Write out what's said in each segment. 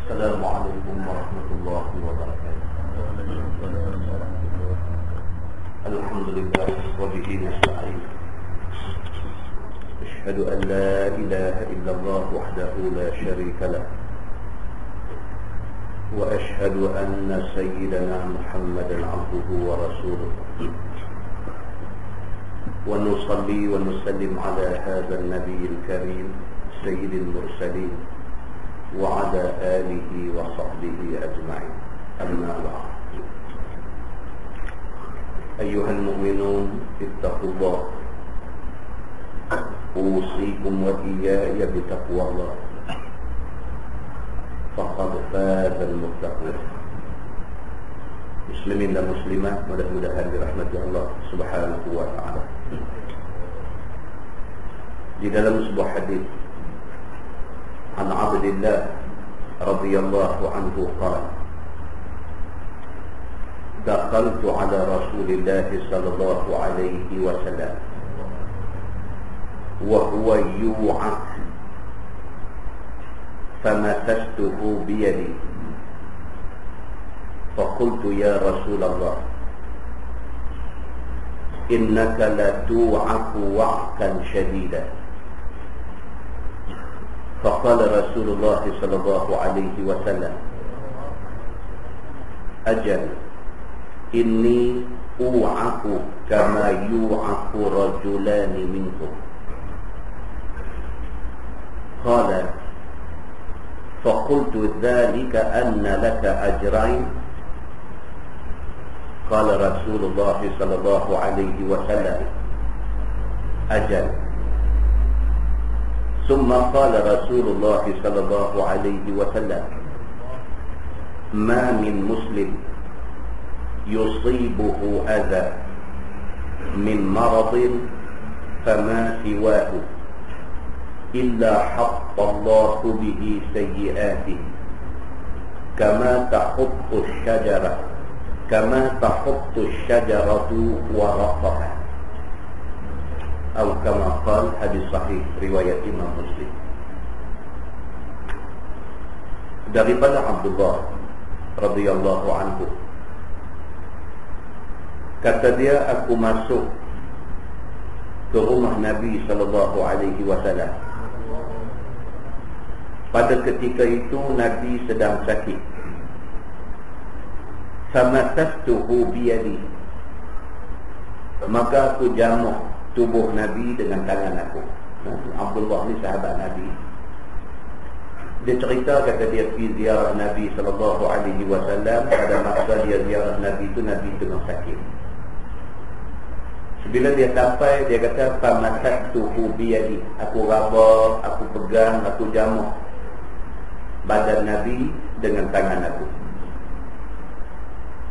السلام عليكم ورحمة الله وبركاته. الحمد لله وبه نستعين. أشهد أن لا إله إلا الله وحده لا شريك له، وأشهد أن سيدنا محمدا عبده ورسوله، ونصلي ونسلم على هذا النبي الكريم سيد المرسلين وعلى آله وصحبه أجمعين. أما بعد، أيها المؤمنون اتقوا الله، أوصيكم وإياي بتقوى الله، فقد فاز المتقون. Muslimin dan muslimat, mudah-mudahan dirahmati Allah Subhanahu wa ta'ala. Di dalam sebuah hadis an Abdillah radhiyallahu anhu qala, dakhaltu ala Rasulillah sallallahu alaihi wasallam wa huwa yu'aq famasastuhu biyadi فقلت يا رسول الله إنك لتوعك وعكا شديدا. فقال رسول الله صلى الله عليه وسلم أجل إني أوعك كما يوعك رجلان منكم. قال فقلت ذلك أن لك أجرين. قال رسول الله صلى الله عليه وسلم أجل. ثم قال رسول الله صلى الله عليه وسلم ما من مسلم يصيبه أذى من مرض فما سواه إلا حط الله به سيئاته كما تحط الشجرة ورقها، أو كما قال. hadis sahih riwayat Imam Muslim. Daripada Abdullah radhiyallahu anhu, kata dia, aku masuk ke rumah Nabi sallallahu alaihi wasallam. Pada ketika itu Nabi sedang sakit. Famasastuhu biyadi, maka aku jamuk tubuh Nabi dengan tangan aku. Abdullah ni sahabat Nabi. Dia cerita, kata dia pergi ziarah Nabi sallallahu alaihi wasallam. Pada masa dia ziarah Nabi itu, Nabi tengah sakit. Bila dia sampai, dia kata famasastuhu biyadi, aku raba, aku pegang, aku jamuk badan Nabi dengan tangan aku.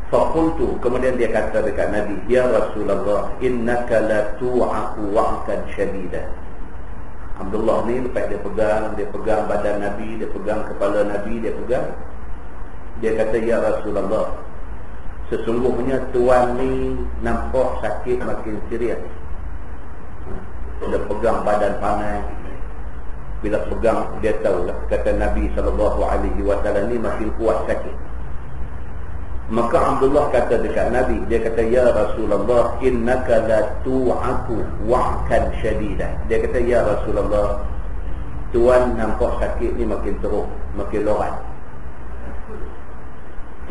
Faqultu, kemudian dia kata dekat Nabi, ya Rasulullah, innaka la tu'aku wa'kan syadida. Abdullah ni lepas dia pegang badan Nabi, dia pegang kepala Nabi, dia kata, ya Rasulullah, sesungguhnya tuan ni nampak sakit makin serius. Dia pegang badan panas. Bila pegang, dia tahu lah, kata Nabi SAW ni makin kuat sakit. Maka Abdullah kata dekat Nabi, dia kata, ya Rasulullah, innaka la tu'aku wa'kan syadida. Dia kata, ya Rasulullah, tuan nampak sakit ni makin teruk, makin lorat.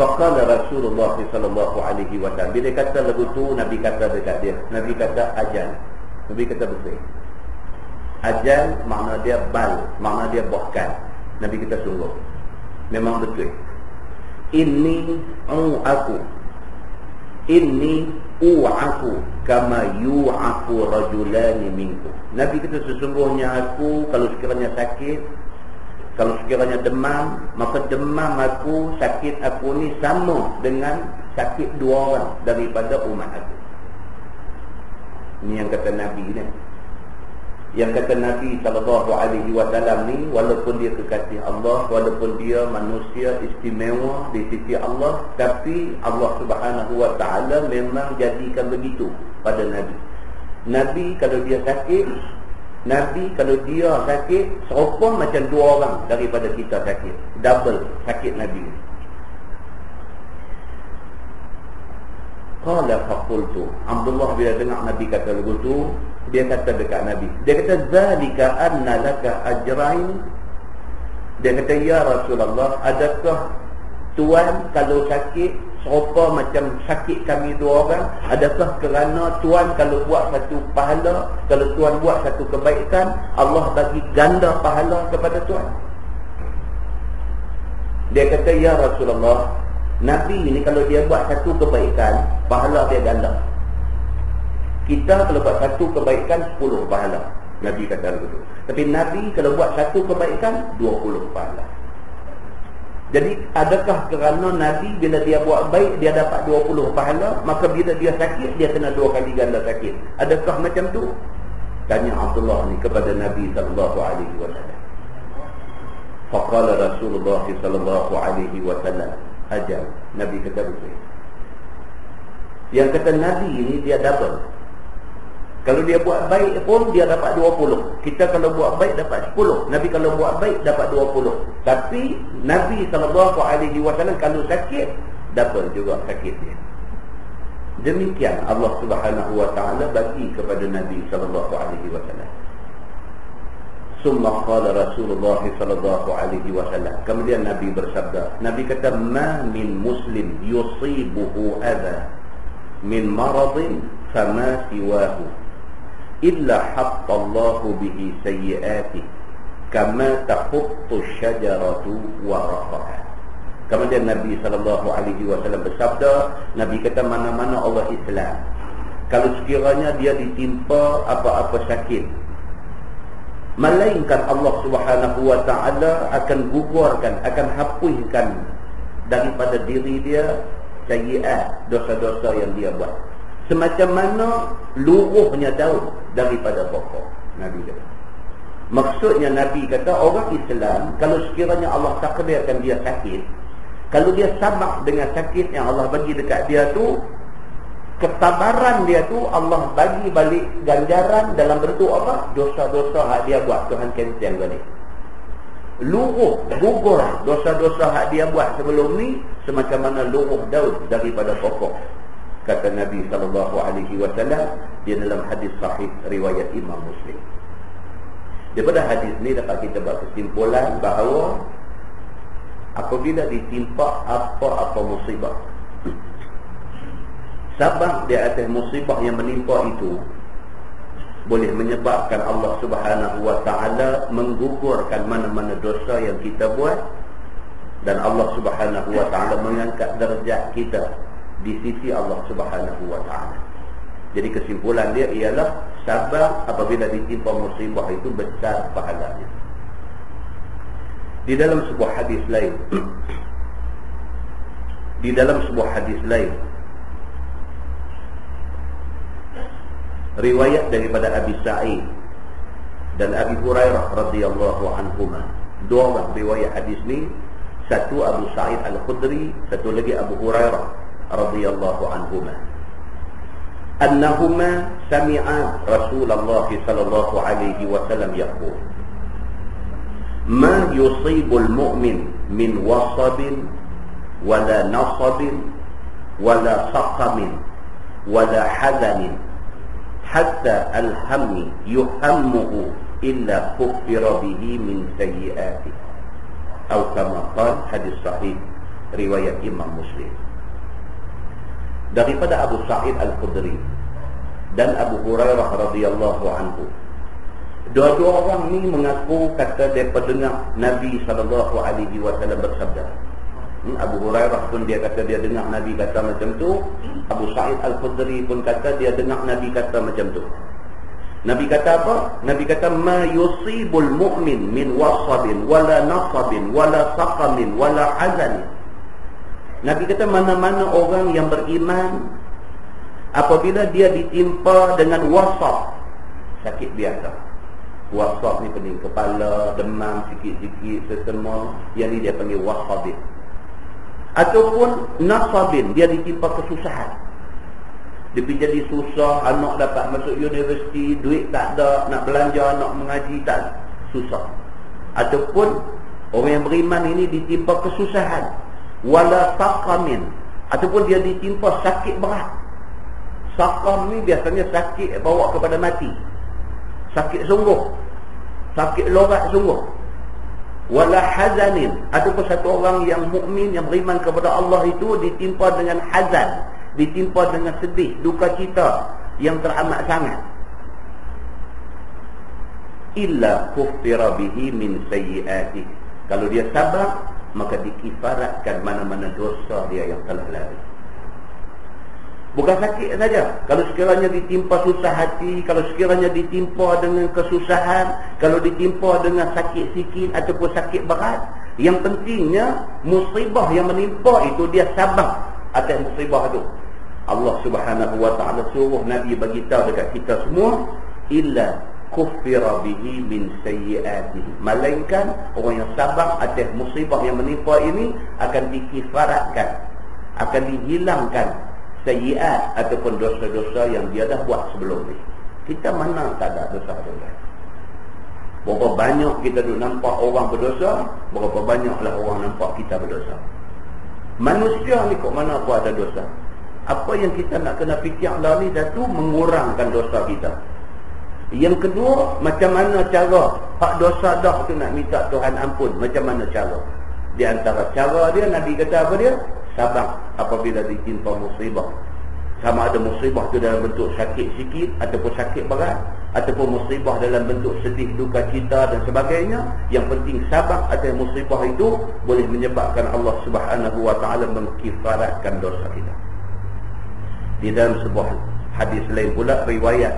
Faqala Rasulullah sallallahu alaihi wasallam, bila kata lagu tu, Nabi kata dekat dia, Nabi kata ajal. Nabi kata betul. Ajal makna dia bal, makna dia bahkan. Nabi kata sungguh, memang betul. Inni u'aku kama yu'aku rajulani minkum. Nabi kata, sesungguhnya aku kalau sekiranya sakit, kalau sekiranya demam, maka demam aku, sakit aku ni sama dengan sakit dua orang daripada umat aku. Ini yang kata Nabi ni. Yang kata Nabi SAW ni, walaupun dia kekasih Allah, walaupun dia manusia istimewa di sisi Allah, tapi Allah Subhanahu wa ta'ala memang jadikan begitu pada Nabi. Nabi kalau dia sakit, Nabi kalau dia sakit, serupa macam 2 orang daripada kita sakit. Double sakit Nabi. Qala faqultu. Abdullah bila dengar Nabi kata begitu, dia kata dekat Nabi. Dia kata, zalika anna laka ajrain. Dia kata, ya Rasulullah, adakah Tuan kalau sakit serupa macam sakit kami 2 orang, adakah kerana Tuan kalau buat satu pahala, kalau Tuan buat satu kebaikan, Allah bagi ganda pahala kepada Tuan? Dia kata, ya Rasulullah, Nabi ni kalau dia buat satu kebaikan, pahala dia ganda. Kita kalau buat satu kebaikan 10 pahala, Nabi kata begitu. Tapi Nabi kalau buat satu kebaikan 20 pahala. Jadi adakah kerana Nabi bila dia buat baik dia dapat 20 pahala, maka bila dia sakit dia kena 2 kali ganda sakit? Adakah macam tu? Tanya Abdullah ni kepada Nabi sallallahu alaihi wasallam. Faqala Rasulullah sallallahu alaihi wasallam, ajal. Nabi kata begitu. Yang kata Nabi ni dia double. Kalau dia buat baik pun dia dapat 20. Kita kalau buat baik dapat 10. Nabi kalau buat baik dapat 20. Tapi Nabi SAW kalau sakit, double juga sakit dia. Demikian Allah Subhanahu Wa Taala bagi kepada Nabi SAW. Summa qala Rasulullah SAW. Kemudian Nabi bersabda. Nabi kata, ma min muslim yusibuhu adha min maradin fama siwahu illa hattallahu bihi sayyi'ati kama tahuttu syajaratu waraqaha. Kemudian Nabi SAW bersabda, Nabi kata, mana-mana Allah Islam, kalau sekiranya dia ditimpa apa-apa sakit, melainkan Allah Subhanahu Wa Taala akan gugurkan, akan hapuskan daripada diri dia sayyi'at, dosa-dosa yang dia buat, semacam mana luruhnya daun daripada pokok. Nabi kata. Maksudnya Nabi kata, orang Islam kalau sekiranya Allah takdirkan dia sakit, kalau dia sabar dengan sakit yang Allah bagi dekat dia tu, ketabaran dia tu Allah bagi balik ganjaran dalam bentuk apa? Dosa-dosa hak dia buat, Tuhan cancel balik. Luruh, gugur dosa-dosa hak dia buat sebelum ni semacam mana luruh daun daripada pokok. Kata Nabi SAW dia dalam hadis sahih riwayat Imam Muslim. Daripada hadis ni dapat kita buat kesimpulan bahawa apabila ditimpa apa-apa musibah, sabar di atas musibah yang menimpa itu boleh menyebabkan Allah Subhanahu Wa Taala menggugurkan mana-mana dosa yang kita buat, dan Allah Subhanahu Wa Taala mengangkat darjat kita di sisi Allah Subhanahu Wa Taala. Jadi kesimpulan dia ialah sabar apabila ditimpa musibah itu besar pahalanya. Di dalam sebuah hadis lain, riwayat daripada Abi Sa'id dan Abi Hurairah radhiyallahu anhuma. 2 orang riwayat hadis ni, satu Abu Sa'id Al-Khudri, satu lagi Abu Hurairah radhiyallahu anhuma. Annahuma sami'a Rasulullah sallallahu alaihi wasallam yaqul, ma yusibul mu'min min wasabin wala nasabin wala saqamin wala hadanin hatta alhammi yuhammuhu illa kuffira bihi min sayyi'ati, atau kama qala, hadis sahih riwayat Imam Muslim. Daripada Abu Sa'id Al-Khudri dan Abu Hurairah radhiyallahu anhu, dua-dua orang ni mengaku kata mereka dengar Nabi SAW bersabda. Abu Hurairah pun dia kata dia dengar Nabi kata macam tu. Abu Sa'id Al-Khudri pun kata dia dengar Nabi kata macam tu. Nabi kata apa? Nabi kata, ma yusibul mu'min min wasabin wala nasabin wala saqamin wala hazanin. Nabi kata, mana-mana orang yang beriman apabila dia ditimpa dengan wasab, sakit biasa. Wasab ni pening kepala, demam sikit-sikit, sesemua, yang ni dia panggil wasabin. Ataupun nasabin, dia ditimpa kesusahan. Dia pergi jadi susah, anak dapat masuk universiti, duit tak ada, nak belanja anak mengaji tak, susah. Ataupun orang yang beriman ini ditimpa kesusahan, wala saqamin, ataupun dia ditimpa sakit berat. Saqam ni biasanya sakit bawa kepada mati, sakit sungguh, sakit lorat sungguh. Wala hazanin, ataupun satu orang yang mukmin yang beriman kepada Allah itu ditimpa dengan hazan, ditimpa dengan sedih, duka cita yang teramat sangat. Illa kuffira bihi min sayyi'atihi. Kalau dia sabar, maka dikifaratkan mana-mana dosa dia yang telah lalu. Bukan sakit saja. Kalau sekiranya ditimpa susah hati, kalau sekiranya ditimpa dengan kesusahan, kalau ditimpa dengan sakit sikit ataupun sakit berat, yang pentingnya musibah yang menimpa itu dia sabar atas musibah itu. Allah Subhanahu wa taala suruh Nabi bagi tahu dekat kita semua, illa kuffira bihi min sayyi'atihi. Melainkan orang yang sabar atas musibah yang menimpa ini akan dikifaratkan, akan dihilangkan sayyi'at ataupun dosa-dosa yang dia dah buat sebelum ni. Kita mana tak ada dosa-dosa. Berapa banyak kita duk nampak orang berdosa, berapa banyaklah orang nampak kita berdosa. Manusia ni kok mana pun ada dosa. Apa yang kita nak kena fikirlah ni, satu, mengurangkan dosa kita. Yang kedua, macam mana cara hak dosa dah tu nak minta Tuhan ampun, macam mana cara. Di antara cara dia, Nabi kata apa dia? Sabar apabila ditimpa musibah. Sama ada musibah tu dalam bentuk sakit sikit ataupun sakit berat, ataupun musibah dalam bentuk sedih, duka cita dan sebagainya. Yang penting sabar atas musibah itu boleh menyebabkan Allah Subhanahu wa taala mengkifaratkan dosa kita. Di dalam sebuah hadis lain pula, riwayat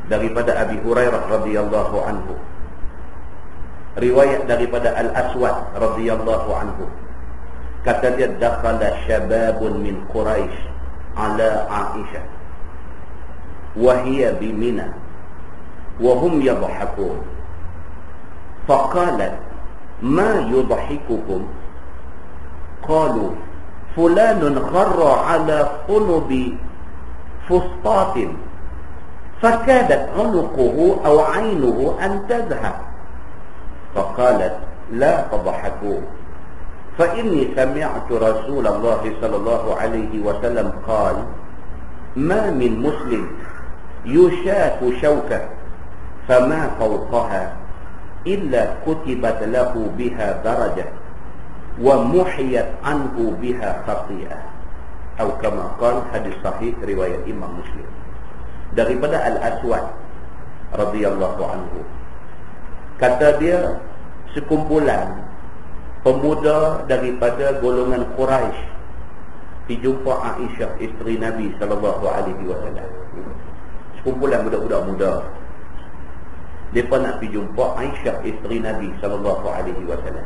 daripada Abi Hurairah radhiyallahu anhu, riwayat daripada Al-Aswad radhiyallahu anhu, kata dia, dakhala syababun min Quraisy ala Aisyah wa hiya bi Mina wa hum yadhhakun faqalat ma yudhhikukum qalu fulanun kharra ala qunubi fustatin fakadat unuquhu aw aynuhu an tadhhab. فقالت لا تضحكوا فإني سمعت رسول الله صلى الله عليه وسلم قال ما من مسلم يشاك شوكة فما فوقها إلا كتبت له بها درجة ومحيت عنه بها خطيئة أو كما قال. Hadis sahih riwayat Imam Muslim daripada Al-Aswad radhiyallahu anhu. Kata dia, sekumpulan pemuda daripada golongan Quraisy dijumpa Aisyah, isteri Nabi sallallahu alaihi wasallam. Sekumpulan budak-budak muda. Depa nak pergi jumpa Aisyah, isteri Nabi sallallahu alaihi wasallam.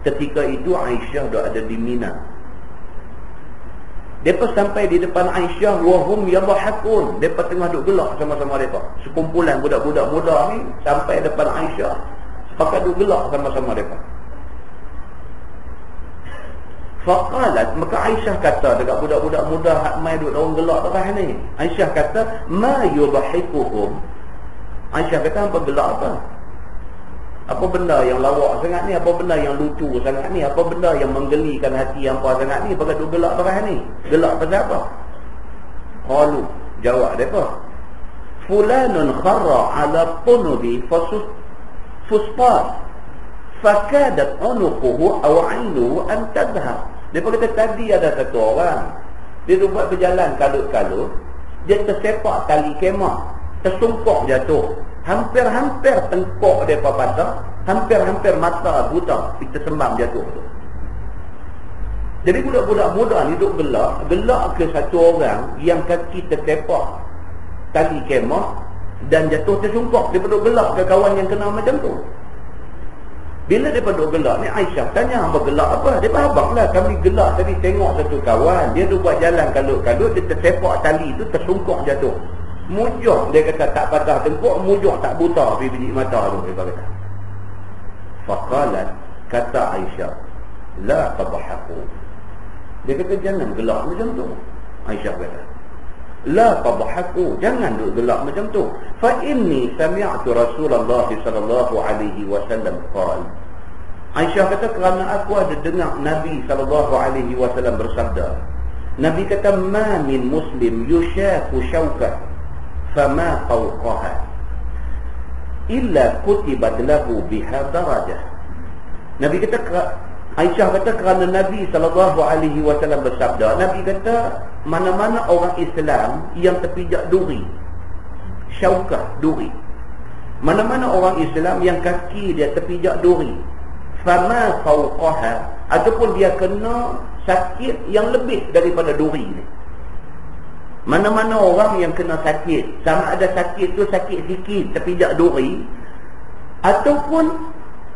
Ketika itu Aisyah dah ada di Mina. Depa sampai di depan Aisyah, wahum yadhhakun. Depa tengah duk gelak sama-sama depa. Sekumpulan budak-budak muda ni sampai depan Aisyah, sepakat duk gelak sama-sama depa. Faqalat, maka Aisyah kata dekat budak-budak muda hak mai duk daun gelak terah ni. Aisyah kata, ma yudhhikuhum. Aisyah kata, apa gelak apa? Apa benda yang lawak sangat ni? Apa benda yang lucu sangat ni? Apa benda yang menggelikan hati hampa sangat ni? Pakai duk gelak terah ni. Gelak pasal apa? Qalu, jawab mereka, fulanun kharra ala qunubi fustat fakadat unuquhu aw aynuhu an tadhhab. Depa kata tadi ada satu orang, dia tu buat berjalan kalut-kalut, dia tersepak tali kemah, tersungkok jatuh. Hampir-hampir tengkok depa patah, hampir-hampir mata buta, kita sembam jatuh tu. Jadi budak-budak muda ni duk gelak ke satu orang yang kaki tersepak tali kemah dan jatuh tersungkok. Dia duk gelak ke kawan yang kena macam tu. Bila dia duk gelak ni, Aisyah tanya, apa gelak apa? Dia abang lah, kami gelak tadi tengok satu kawan, dia tu buat jalan kalut-kalut, dia tersepak tali tu, tersungkok jatuh. Mujur, dia kata tak patah tengkok, mujur tak buta biji mata tu, dia kata. Faqalat, kata Aisyah, la tadhahaku. Dia kata jangan gelak macam tu. Aisyah kata, la tadhaku, jangan duk gelak macam tu. Fa inni sami'tu Rasulullah sallallahu alaihi wasallam qala. Aisyah kata kerana aku ada dengar Nabi sallallahu alaihi wasallam bersabda. Nabi kata ma min muslim yushaku syauka fama fawqaha illa kutibat lahu biha darajah. Nabi kata, Aisyah kata kerana Nabi sallallahu alaihi wasallam bersabda, Nabi kata mana-mana orang Islam yang terpijak duri, syaukah duri, mana-mana orang Islam yang kaki dia terpijak duri, fama fawqaha, ataupun dia kena sakit yang lebih daripada duri ni. Mana-mana orang yang kena sakit, sama ada sakit tu sakit sikit terpijak duri, ataupun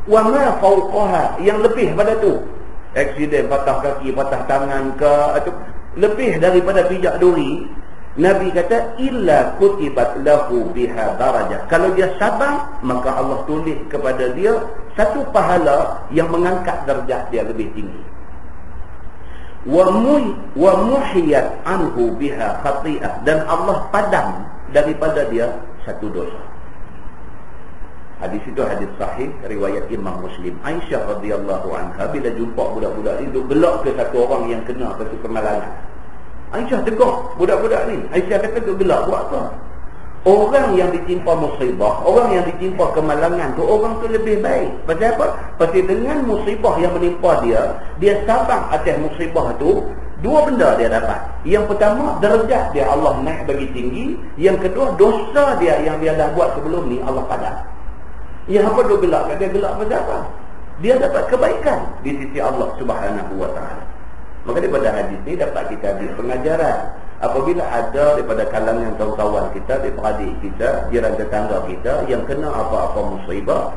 wama fawqaha, yang lebih pada tu, aksiden patah kaki, patah tangan ke, atau lebih daripada pijak duri, Nabi kata illa kutibat lahu biha darajah. Kalau dia sabar, maka Allah tulis kepada dia satu pahala yang mengangkat darjat dia lebih tinggi. Wa muhiyat anhu biha khati'ah, dan Allah padam daripada dia satu dosa. Hadis itu hadis sahih riwayat Imam Muslim. Aisyah radhiyallahu anha bila jumpa budak-budak ni duk gelak ke satu orang yang kena satu kemalangan. Aisyah tegur budak-budak ni. Aisyah kata duk gelak buat apa? Orang yang ditimpa musibah, orang yang ditimpa kemalangan tu, orang tu lebih baik. Pasal apa? Pasal dengan musibah yang menimpa dia, dia sabar atas musibah tu, dua benda dia dapat. Yang pertama, darjat dia Allah naik bagi tinggi. Yang kedua, dosa dia yang dia dah buat sebelum ni Allah padam. Yang apa dia gelak? Dia gelak pasal apa? Dia dapat kebaikan di sisi Allah Subhanahu wa taala. Maka daripada hadis ni dapat kita ambil pengajaran. Apabila ada daripada kalangan kawan-kawan kita, daripada adik kita, jiran tetangga kita yang kena apa-apa musibah,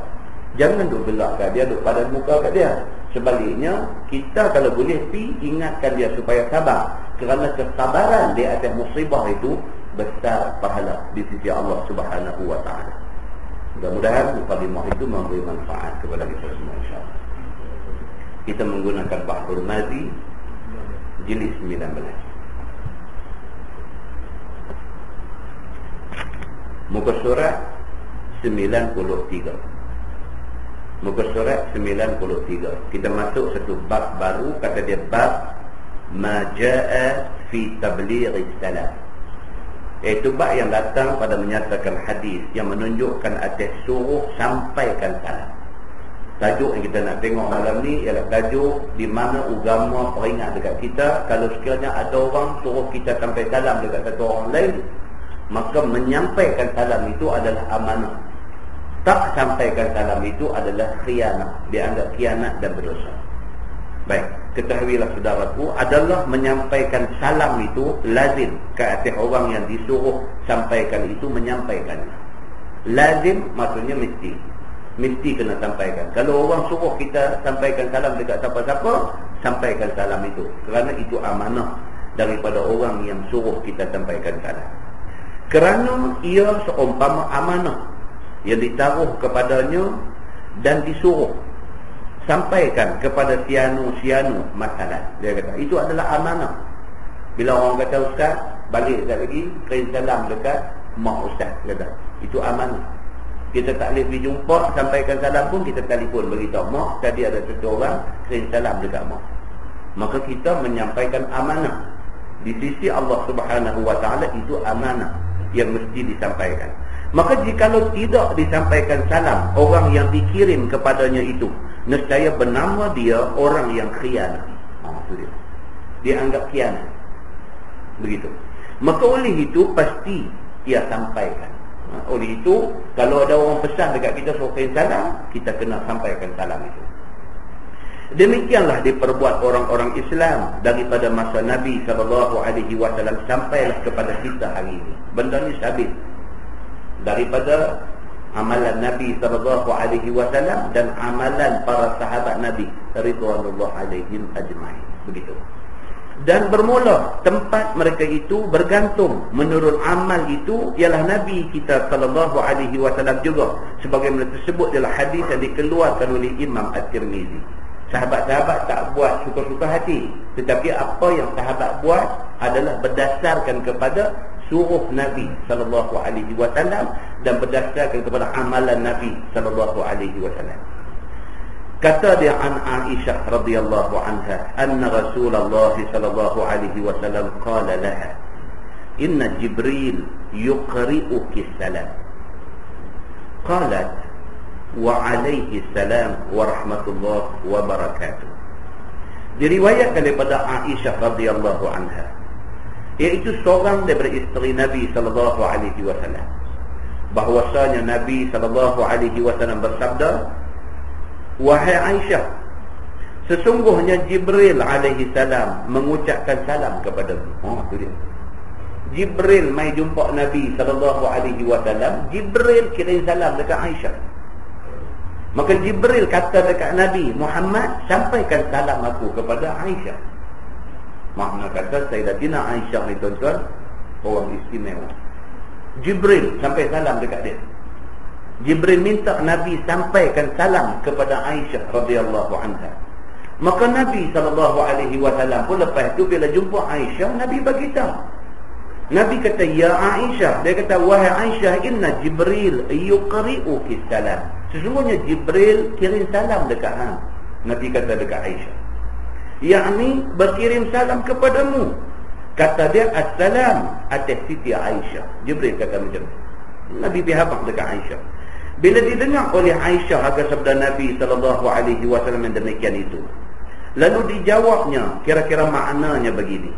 jangan duk gelak kat dia, duk padan muka kat dia. Sebaliknya, kita kalau boleh pi ingatkan dia supaya sabar, kerana kesabaran di atas musibah itu besar pahala di sisi Allah Subhanahu wa taala. Mudah-mudahan mukadimah itu memberi manfaat kepada kita semua, insya-Allah. Kita menggunakan Bahrul Mazi jilid 19. Muka surat 93. Muka surat 93. Kita masuk satu bab baru, kata dia bab ma jaa fi tablighi salam. Iaitu bab yang datang pada menyatakan hadis yang menunjukkan atas suruh sampaikan salam. Tajuk yang kita nak tengok malam ni ialah tajuk di mana agama peringat dekat kita, kalau sekiranya ada orang suruh kita sampai salam dekat satu orang lain, maka menyampaikan salam itu adalah amanah. Tak sampaikan salam itu adalah khianat, dianggap khianat dan berdosa. Baik, ketahuilah saudaraku, adalah menyampaikan salam itu lazim ke atas orang yang disuruh sampaikan itu menyampaikan. Lazim maksudnya mesti kena sampaikan. Kalau orang suruh kita sampaikan salam dekat siapa-siapa, sampaikan salam itu, kerana itu amanah daripada orang yang suruh kita sampaikan salam. Kerana ia seumpama amanah yang ditaruh kepadanya dan disuruh sampaikan kepada sianu-sianu masalah. Dia kata itu adalah amanah. Bila orang kata ustaz, balik sekali lagi kirim salam dekat mak ustaz, kata itu amanah. Kita tak boleh pergi jumpa, sampaikan salam pun kita telefon beritahu mak tadi ada satu orang kirim salam dekat mak. Maka kita menyampaikan amanah di sisi Allah Subhanahu wa taala, itu amanah yang mesti disampaikan. Maka jikalau tidak disampaikan salam orang yang dikirim kepadanya itu, nescaya bernama dia orang yang khianat. Itu dia. Dia anggap khianat. Begitu. Maka oleh itu pasti ia sampaikan. Oleh itu kalau ada orang pesan dekat kita suruh salam, kita kena sampaikan salam itu. Demikianlah diperbuat orang-orang Islam daripada masa Nabi SAW sampailah kepada kita hari ini. Benda ni sabit daripada amalan Nabi SAW dan amalan para sahabat Nabi ridwanullah alaihim ajma'in. Begitu. Dan bermula tempat mereka itu bergantung menurut amal itu ialah Nabi kita SAW juga, sebagaimana tersebut dalam hadis yang dikeluarkan oleh Imam At-Tirmizi. Sahabat-sahabat tak buat suka-suka hati, tetapi apa yang sahabat buat adalah berdasarkan kepada suruh Nabi sallallahu alaihi wasallam dan berdasarkan kepada amalan Nabi sallallahu alaihi wasallam. Kata dia an Aisyah radhiyallahu anha, anna Rasulullah sallallahu alaihi wasallam qala laha, inna Jibril yuqri'uki salam. Qalat wa alaihi salam wa rahmatullah wa barakatuh. Diriwayatkan daripada Aisyah radhiyallahu anha, iaitu seorang daripada isteri Nabi sallallahu alaihi wasallam, bahwasanya Nabi sallallahu alaihi wasallam bersabda, wahai Aisyah, sesungguhnya Jibril alaihi salam mengucapkan salam kepadamu. Itu dia. Jibril mai jumpa Nabi sallallahu alaihi wasallam, Jibril kirim salam dekat Aisyah. Maka Jibril kata dekat Nabi Muhammad, sampaikan salam aku kepada Aisyah. Makna kata Sayyidatina Aisyah ni tuan-tuan, orang istimewa. Jibril sampai salam dekat dia. Jibril minta Nabi sampaikan salam kepada Aisyah radhiyallahu anha. Maka Nabi sallallahu alaihi wasallam pun lepas tu bila jumpa Aisyah, Nabi bagi tahu. Nabi kata, ya Aisyah, dia kata, wahai Aisyah, inna Jibril yuqri'uki salam. Sesungguhnya Jibril kirim salam dekat hang. Nabi kata dekat Aisyah, yakni berkirim salam kepadamu. Kata dia, assalam atas Siti Aisyah. Jibril kata macam tu. Nabi bihabak dekat Aisyah. Bila didengar oleh Aisyah akan sabda Nabi sallallahu alaihi wasallam yang demikian itu, lalu dijawabnya kira-kira maknanya begini,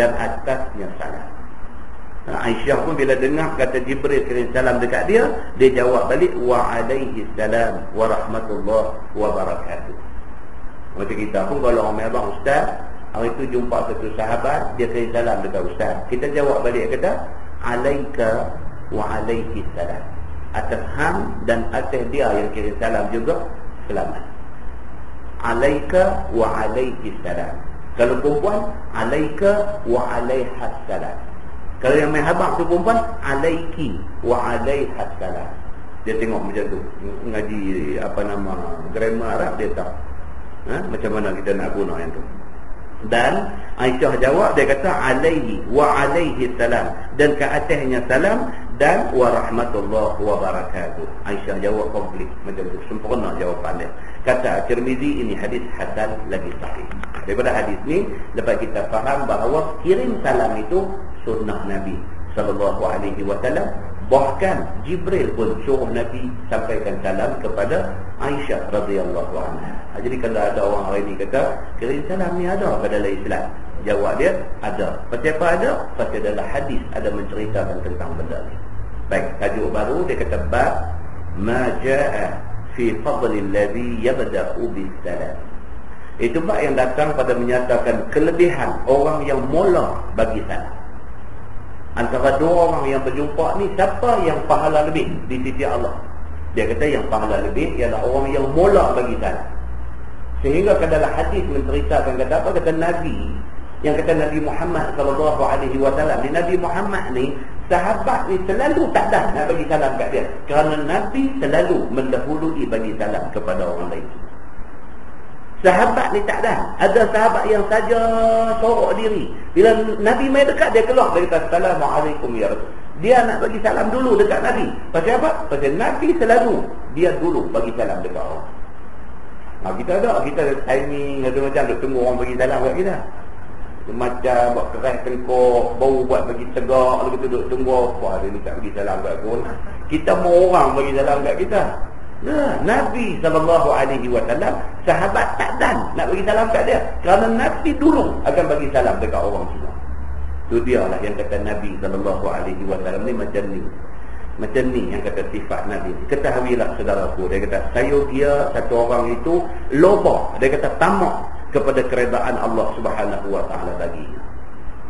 dan atasnya salam. Aisyah pun bila dengar kata Jibril kirim salam dekat dia, dia jawab balik, wa alaihi salam wa rahmatullah wa barakatuh. Macam kita pun kalau orang abang ustaz, hari tu jumpa satu sahabat, dia kirim salam dekat ustaz, kita jawab balik kata, alaika wa alaihi salam. Atas hang dan atas dia yang kirim salam juga, selamat. Alaika wa alaihi salam. Kalau perempuan, alaika wa alaiha salam. Kalau yang main habaq tu perempuan, alaiki wa alaihas salam. Dia tengok macam tu, ngaji apa nama grammar Arab dia tahu. Macam mana kita nak guna yang tu. Dan Aisyah jawab, dia kata alaihi wa alaihi salam, dan ke atasnya salam, dan wa rahmatullah wa barakatuh. Aisyah jawab komplit macam tu, sempurna jawapan dia. Kata Tirmizi, ini hadis hasan lagi sahih. Daripada hadis ni dapat kita faham bahawa kirim salam itu sunnah Nabi sallallahu alaihi wasallam. Bahkan Jibril pun suruh Nabi sampaikan salam kepada Aisyah radhiyallahu anha. Jadi kalau ada orang hari ni kata kirim salam ni ada pada dalam Islam, jawab dia ada. Pasal apa ada? Pasal dalam hadis ada menceritakan tentang benda ni. Baik, tajuk baru dia kata bab ma jaa fi fadli alladhi yabda'u bis salam. Itu bab yang datang pada menyatakan kelebihan orang yang mula bagi salam. Antara dua orang yang berjumpa ni, siapa yang pahala lebih di sisi Allah? Dia kata yang pahala lebih ialah orang yang mula bagi salam. Sehingga dalam hadis menceritakan kata apa? Kata Nabi, yang kata Nabi Muhammad sallallahu alaihi wasallam, Nabi Muhammad ni sahabat ni selalu tak dah nak bagi salam kat dia, kerana Nabi selalu mendahului bagi salam kepada orang lain. Sahabat ni tak dah. Ada sahabat yang saja sorok diri, bila Nabi mai dekat dia keluar, dia kata assalamualaikum ya Rasul. Dia nak bagi salam dulu dekat Nabi. Pasal apa? Pasal Nabi selalu dia dulu bagi salam dekat orang. Kita ada, kita ada timing, ada macam duk tunggu orang bagi salam kat kita. Macam buat keras tengkok, baru buat bagi tegak, lalu kita duduk tunggu apa dia ni tak bagi salam kat aku. Kita mau orang bagi salam kat kita. Nabi sallallahu alaihi wasallam, sahabat tak dan nak bagi salam kat dia, kerana Nabi dulu akan bagi salam dekat orang semua. Itu dia lah yang kata Nabi sallallahu alaihi wasallam ni macam ni. Macam ni yang kata sifat Nabi. Ketahuilah saudaraku, dia kata dia satu orang itu loba, dia kata tamak kepada keredaan Allah Subhanahu wa taala baginya.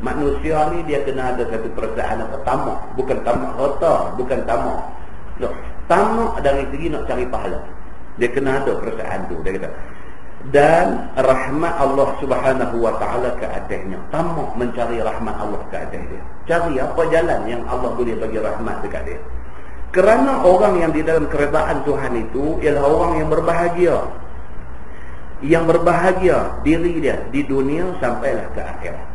Manusia ni dia kena ada satu perasaan apa? Tamak, bukan tamak harta, bukan tamak. Tamak dari segi nak cari pahala. Dia kena ada perasaan tu, dia kata. Dan rahmat Allah Subhanahu wa taala ke atasnya. Tamak mencari rahmat Allah ke atas dia. Cari apa jalan yang Allah boleh bagi rahmat dekat dia. Kerana orang yang di dalam keredaan Tuhan itu ialah orang yang berbahagia. yang berbahagia diri dia di dunia sampailah ke akhirat.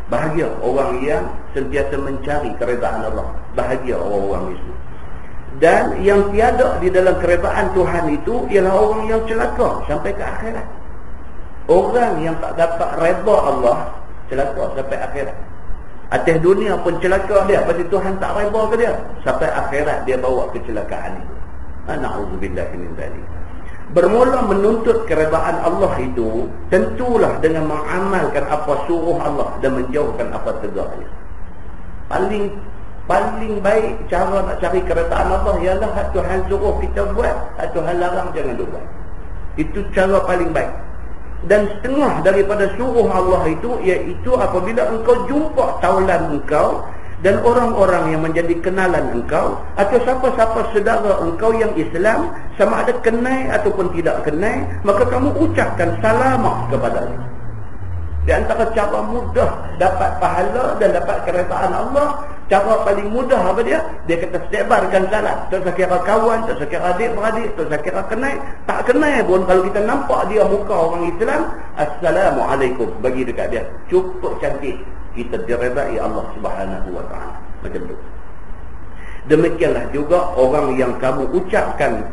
Bahagia orang yang sentiasa mencari keredaan Allah. Bahagia orang-orang itu. Dan yang tiada di dalam keredaan Tuhan itu ialah orang yang celaka sampai ke akhirat. Orang yang tak dapat redha Allah celaka sampai akhirat. Atas dunia pun celaka dia, pasal Tuhan tak redha ke dia. Sampai akhirat dia bawa kecelakaan itu. Na'udzubillah min dzalik. Bermula menuntut keredaan Allah itu tentulah dengan mengamalkan apa suruh Allah dan menjauhkan apa tegaknya. Paling baik cara nak cari keredaan Allah ialah Tuhan suruh kita buat, Tuhan larang jangan buat. Itu cara paling baik. Dan setengah daripada suruh Allah itu iaitu apabila engkau jumpa taulan engkau dan orang-orang yang menjadi kenalan engkau atau siapa-siapa saudara engkau yang Islam, sama ada kenal ataupun tidak kenal, maka kamu ucapkan salamah kepadanya. Di antara cara mudah dapat pahala dan dapat keredaan Allah, cara paling mudah apa dia? Dia kata sebarkan salam. Tak sekira kawan, tak sekira adik-beradik, tak sekira kenal, tak kenal pun kalau kita nampak dia muka orang Islam, Assalamualaikum, bagi dekat dia. Cukup cantik. Kita diredai Allah Subhanahu wa ta'ala. Macam tu. Demikianlah juga orang yang kamu ucapkan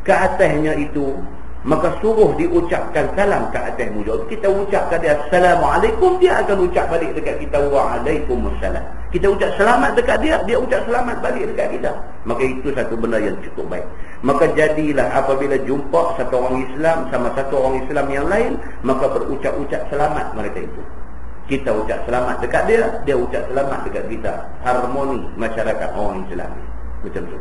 ke atasnya itu, maka suruh diucapkan salam ke atasmu juga. Kita ucapkan dia Assalamualaikum, dia akan ucap balik dekat kita Waalaikumsalam. Kita ucap selamat dekat dia, dia ucap selamat balik dekat kita. Maka itu satu benda yang cukup baik. Maka jadilah apabila jumpa satu orang Islam sama satu orang Islam yang lain, maka berucap-ucap selamat mereka itu. Kita ucap selamat dekat dia, dia ucap selamat dekat kita. Harmoni masyarakat orang Islam. Macam tu.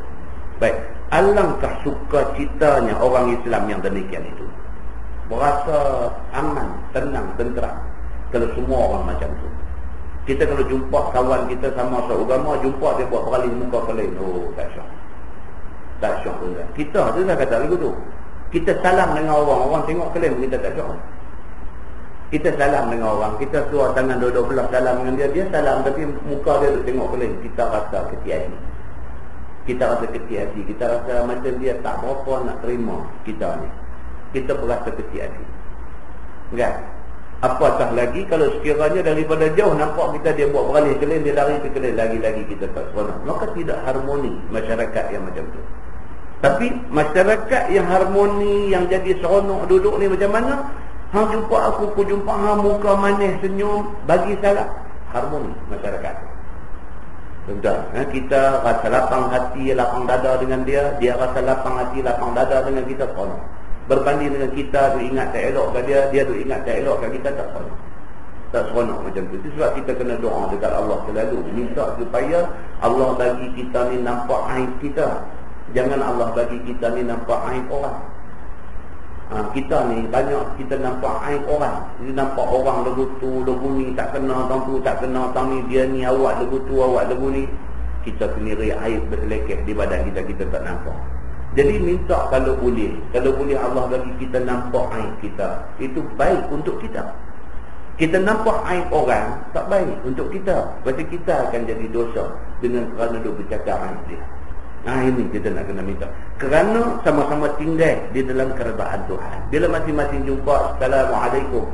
Baik. Alangkah sukacitanya orang Islam yang demikian itu. Berasa aman, tenang, tenteram. Kalau semua orang macam tu. Kita kalau jumpa kawan kita sama seagama, jumpa dia buat beralih muka ke lain. Oh, tak syok. Tak syok pun. Kita tu dah kata lagu tu. Kita salam dengan orang, orang tengok ke lain, kita tak syok. Kita salam dengan orang, kita suruh tangan dua-dua belah salam dengan dia, dia salam tapi muka dia tu tengok ke lain, kita rasa kecil hati. Kita rasa kecil hati, kita rasa macam dia tak berapa nak terima kita ni. Kita berasa kecil hati. Kan? Apatah lagi kalau sekiranya daripada jauh nampak kita dia buat beralih ke lain, dia lari ke lain, lagi-lagi kita tak seronok. Maka tidak harmoni masyarakat yang macam tu. Tapi masyarakat yang harmoni, yang jadi seronok duduk ni macam mana? Hang jumpa aku jumpa hang muka manis senyum, bagi salam, harmoni masyarakat. Sudah, kita rasa lapang hati, lapang dada dengan dia, dia rasa lapang hati, lapang dada dengan kita, seronok. Berbanding dengan kita tu ingat tak elok kat dia, dia tu ingat tak elok kat kita, tak seronok. Tak seronok macam tu. Itu sebab kita kena doa dekat Allah selalu, minta supaya Allah bagi kita ni nampak aib kita. Jangan Allah bagi kita ni nampak aib orang. Kita ni banyak kita nampak aib orang. Kita nampak orang lagu tu, lagu ni tak kena, tang tu tak kena, tang ni dia ni awak lagu tu, awak lagu ni. Kita sendiri aib berselekeh di badan kita, kita tak nampak. Jadi minta kalau boleh Allah bagi kita nampak aib kita. Itu baik untuk kita. Kita nampak aib orang tak baik untuk kita. Pasal kita akan jadi dosa dengan kerana duk bercakap aib dia. Ini kita nak kena minta. Kerana sama-sama tinggal di dalam keredaan Tuhan. Bila masing-masing jumpa, Assalamualaikum,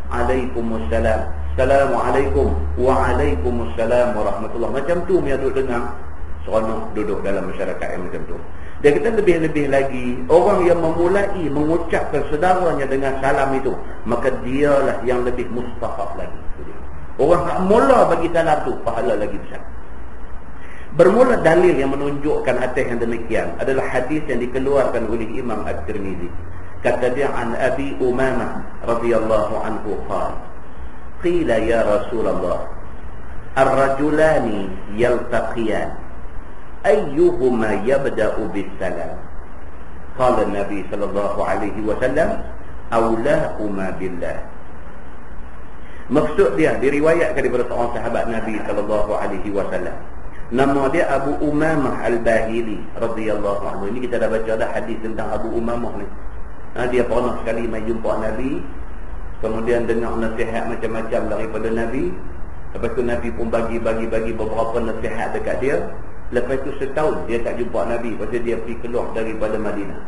Waalaikumsalam, Assalamualaikum, Waalaikumsalam warahmatullahi. Macam tu dia duduk dengar, seronok duduk dalam masyarakat yang macam tu. Dan kita lebih-lebih lagi, orang yang memulai mengucapkan saudaranya dengan salam itu, maka dialah yang lebih mustahab lagi. Orang tak mula bagi salam tu, pahala lagi besar. Bermula dalil yang menunjukkan atas yang demikian adalah hadis yang dikeluarkan oleh Imam At-Tirmizi. Kata dia, an Abi Umamah radhiyallahu anhu qala, qila ya Rasulullah, ar-rajulani yaltaqiyan ayyuhuma yabda'u bis-salam. Qala Nabi sallallahu alaihi wasallam, awlahuma billah. Maksud dia diriwayatkan daripada seorang sahabat Nabi sallallahu alaihi wasallam. Nama dia Abu Umamah Al-Bahili radhiyallahu anhu. Ini kita dah baca dah hadis tentang Abu Umamah ni. Dia pernah sekali mai jumpa Nabi, kemudian dengar nasihat macam-macam daripada Nabi. Lepas tu Nabi pun bagi beberapa nasihat dekat dia. Lepas tu setahun dia tak jumpa Nabi, pasal dia pergi keluar daripada Madinah.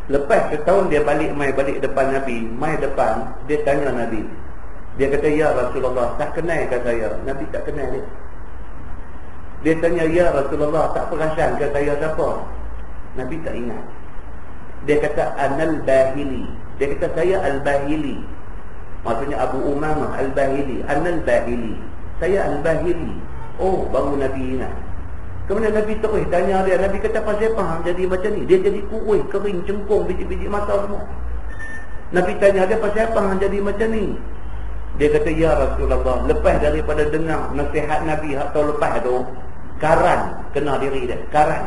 Lepas setahun dia balik depan Nabi. Mai depan, dia tanya Nabi. Dia kata, ya Rasulullah, tak kenal ke saya? Nabi tak kenal dia. Dia tanya, ya Rasulullah, tak perasan ke saya siapa? Nabi tak ingat. Dia kata, Anal Bahili. Dia kata, saya Al-Bahili. Maksudnya Abu Umamah Al-Bahili. Anal Bahili. Saya Al-Bahili. Oh, baru Nabi ingat. Kemudian Nabi terus tanya dia. Nabi kata, pasal apa hang jadi macam ni? Dia jadi kurus, kering, cengkung, biji-biji mata semua. Nabi tanya dia, pasal apa hang jadi macam ni? Dia kata, ya Rasulullah, lepas daripada dengar nasihat Nabi atau lepas tu, karan kena diri dia. Karan.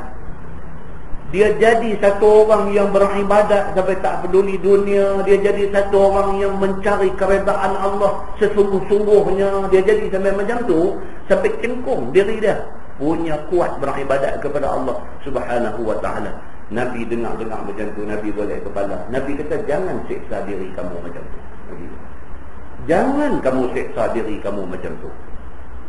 Dia jadi satu orang yang beribadat sampai tak peduli dunia. Dia jadi satu orang yang mencari keredaan Allah sesungguh-sungguhnya. Dia jadi sampai macam tu, sampai cengkung diri dia, punya kuat beribadat kepada Allah Subhanahu wa ta'ala. Nabi dengar-dengar macam tu, Nabi golek kepala. Nabi kata, jangan siksa diri kamu macam tu. Nabi kata, jangan kamu siksa diri kamu macam tu.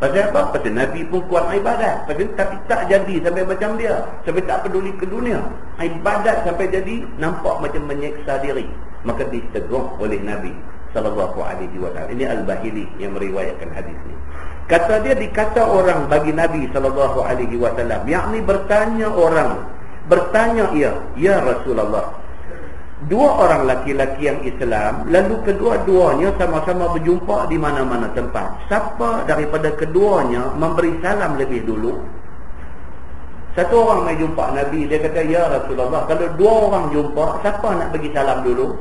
Pasal apa? Pasal Nabi pun kuat ibadat. Tapi tak jadi sampai macam dia. Sampai tak peduli ke dunia. Ibadat sampai jadi nampak macam menyeksa diri. Maka ditegur oleh Nabi SAW. Ini Al-Bahili yang meriwayatkan hadis ini. Kata dia, dikata orang bagi Nabi SAW. Yakni bertanya orang. Bertanya ia, ya Rasulullah, dua orang laki-laki yang Islam, lalu kedua-duanya sama-sama berjumpa di mana-mana tempat. Siapa daripada keduanya memberi salam lebih dulu? Satu orang mai jumpa Nabi, dia kata, ya Rasulullah, kalau dua orang jumpa, siapa nak bagi salam dulu?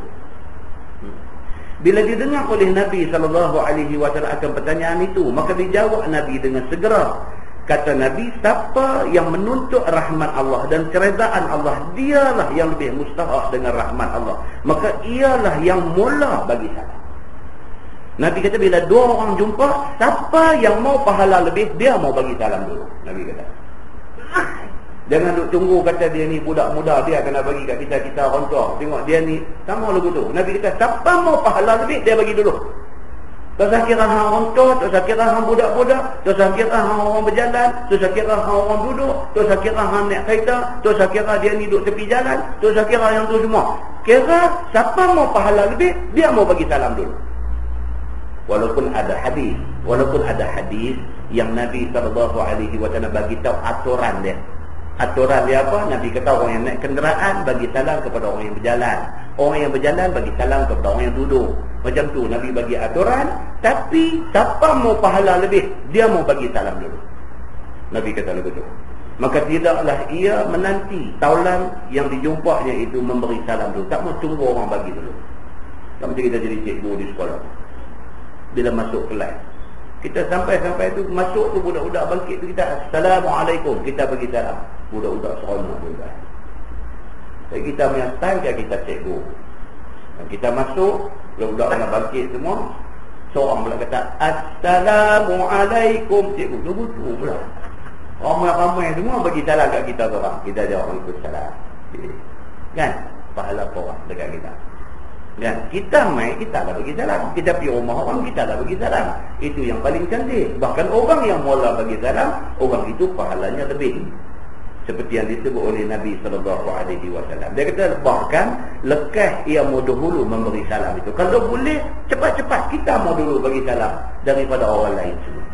Bila didengar oleh Nabi SAW akan pertanyaan itu, maka dijawab Nabi dengan segera. Kata Nabi, siapa yang menuntut rahmat Allah dan keredaan Allah, dialah yang lebih mustahak dengan rahmat Allah. Maka ialah yang mula bagi salam. Nabi kata, bila dua orang jumpa, siapa yang mau pahala lebih, dia mau bagi salam dulu. Nabi kata, jangan duk tunggu kata dia ni budak muda, dia kena bagi kat kita orang tua. Tengok dia ni sama lagu tu. Nabi kata, siapa mau pahala lebih, dia bagi dulu. Tak usah kira hang orang tua, tak usah kira hang budak-budak, tak usah kira hang orang berjalan, tak usah kira hang orang duduk, tak usah kira hang naik kereta, tak usah kira dia ni duduk tepi jalan, tak usah kira yang tu semua. Kira siapa mau pahala lebih, dia mau bagi salam dulu. Walaupun ada hadis yang Nabi SAW bagi tahu aturan dia. Aturan dia apa? Nabi kata, orang yang naik kenderaan bagi salam kepada orang yang berjalan. Orang yang berjalan bagi salam kepada orang yang duduk. Macam tu Nabi bagi aturan. Tapi siapa mau pahala lebih, dia mau bagi salam dulu. Nabi kata begitu. Maka tidaklah ia menanti taulan yang dijumpanya itu memberi salam dulu. Tak mau tunggu orang bagi dulu. Tak macam kita jadi cikgu di sekolah. Bila masuk kelas, kita sampai tu, masuk tu budak-budak bangkit tu, kita Assalamualaikum, kita bagi salam. Budak-budak seronok juga. Jadi kita punya style kan, kita cikgu. Kita masuk, budak-budak nak bangkit semua, seorang pula kata Assalamualaikum, cikgu tunggu pula. Ramai-ramai semua bagi salam kat kita seorang. Kita jawab ikut salam. Kan? Pahala korang dekat kita. Dan kita mai, kita dah bagi salam. Kita pergi rumah orang, kita dah bagi salam. Itu yang paling cantik. Bahkan orang yang mula bagi salam, orang itu pahalanya lebih. Seperti yang disebut oleh Nabi SAW. Dia kata, bahkan lekas ia mau dahulu memberi salam itu. Kalau boleh, cepat-cepat kita mau dulu bagi salam daripada orang lain semua.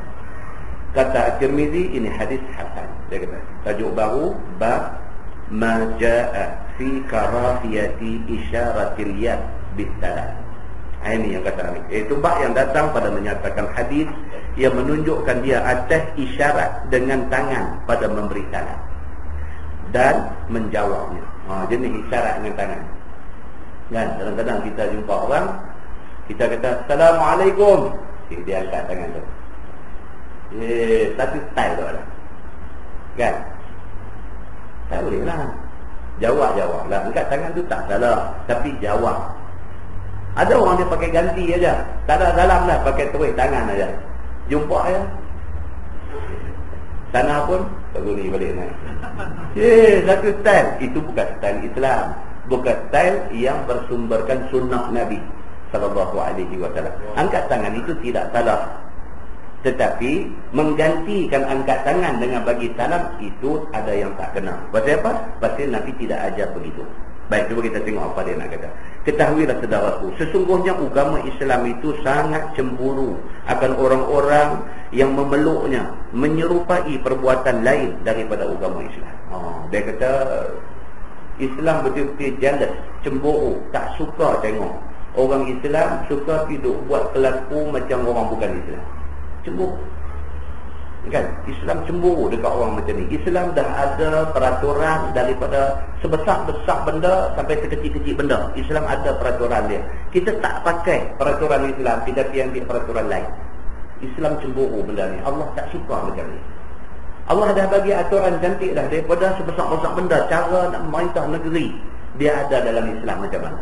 Kata At-Tirmizi, ini hadis hasan. Dia kata, tajuk baru, bab ma jaa fi karahiyati isyaratil yad bisalam. Ini yang kata Nabi. Itu bab yang datang pada menyatakan hadis yang menunjukkan dia atas isyarat dengan tangan pada memberi salam dan menjawabnya. Jenis isyarat dengan tangan. Kan, kadang-kadang kita jumpa orang, kita kata Assalamualaikum, dia angkat tangan tu. Satu style tu ada. Kan? Tak boleh lah. Jawab lah. Angkat tangan tu tak salah, tapi jawab. Ada orang dia pakai ganti aja, tak ada salam lah, pakai terus tangan aja. Jumpa ya, sana pun terguni balik naik. Satu style. Itu bukan style Islam, bukan style yang bersumberkan sunnah Nabi SAW. Angkat tangan itu tidak salah, tetapi menggantikan angkat tangan dengan bagi salam itu ada yang tak kena. Pasal apa? Pasal Nabi tidak ajar begitu. Baik, cuba kita tengok apa dia nak kata. Ketahuilah saudaraku, sesungguhnya agama Islam itu sangat cemburu akan orang-orang yang memeluknya, menyerupai perbuatan lain daripada agama Islam. Dia kata Islam betul-betul jealous, cemburu, tak suka tengok orang Islam suka hidup buat kelaku macam orang bukan Islam. Cemburu. Kan? Islam cemburu dekat orang macam ni. Islam dah ada peraturan daripada sebesar-besar benda sampai sekecil-kecil benda. Islam ada peraturan dia. Kita tak pakai peraturan Islam, kita ambil peraturan lain. Islam cemburu benda ni. Allah tak suka macam ni. Allah dah bagi aturan cantik dah daripada sebesar-besar benda. Cara nak merintah negeri dia ada dalam Islam macam mana.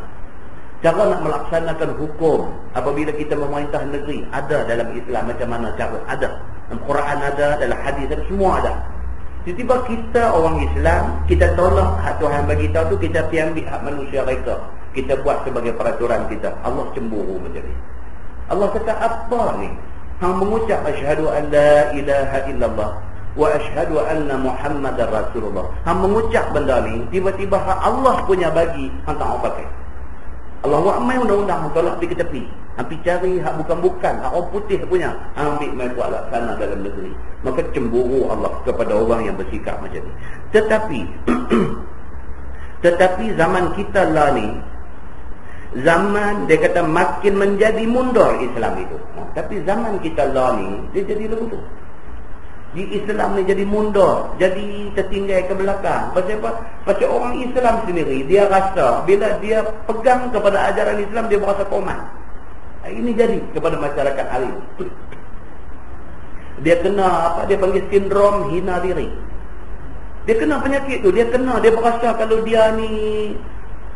Cara nak melaksanakan hukum apabila kita memerintah negeri ada dalam Islam macam mana cara. Ada. Dalam Quran ada, dalam hadis ada, semua ada. Tiba-tiba kita orang Islam, kita tolak hak Tuhan bagi tahu tu, kita pergi ambil hak manusia mereka. Kita buat sebagai peraturan kita. Allah cemburu macam ni. Allah kata apa ni? Hang mengucap asyhadu an la ilaha illallah wa asyhadu anna Muhammadar Rasulullah. Hang mengucap benda ni, tiba-tiba hak Allah punya bagi, hang tak mau pakai. Allah buat main undang-undang, tolak pergi ke tepi. Hampi cari hak bukan-bukan, hak orang putih punya, ambil main buat laksana dalam negeri. Maka cemburu Allah kepada orang yang bersikap macam ni. Tetapi zaman kita lah ni, zaman dia kata makin menjadi mundur Islam itu. Tapi zaman kita lah ni, dia jadi lagu tu. Di Islam ni jadi mundur, jadi tertinggal ke belakang. Pasal apa? Pasal orang Islam sendiri, dia rasa bila dia pegang kepada ajaran Islam, dia berasa komat. Ini jadi kepada masyarakat hari ini. Dia kena apa? Dia panggil sindrom hina diri. Dia kena penyakit tu. Dia berasa kalau dia ni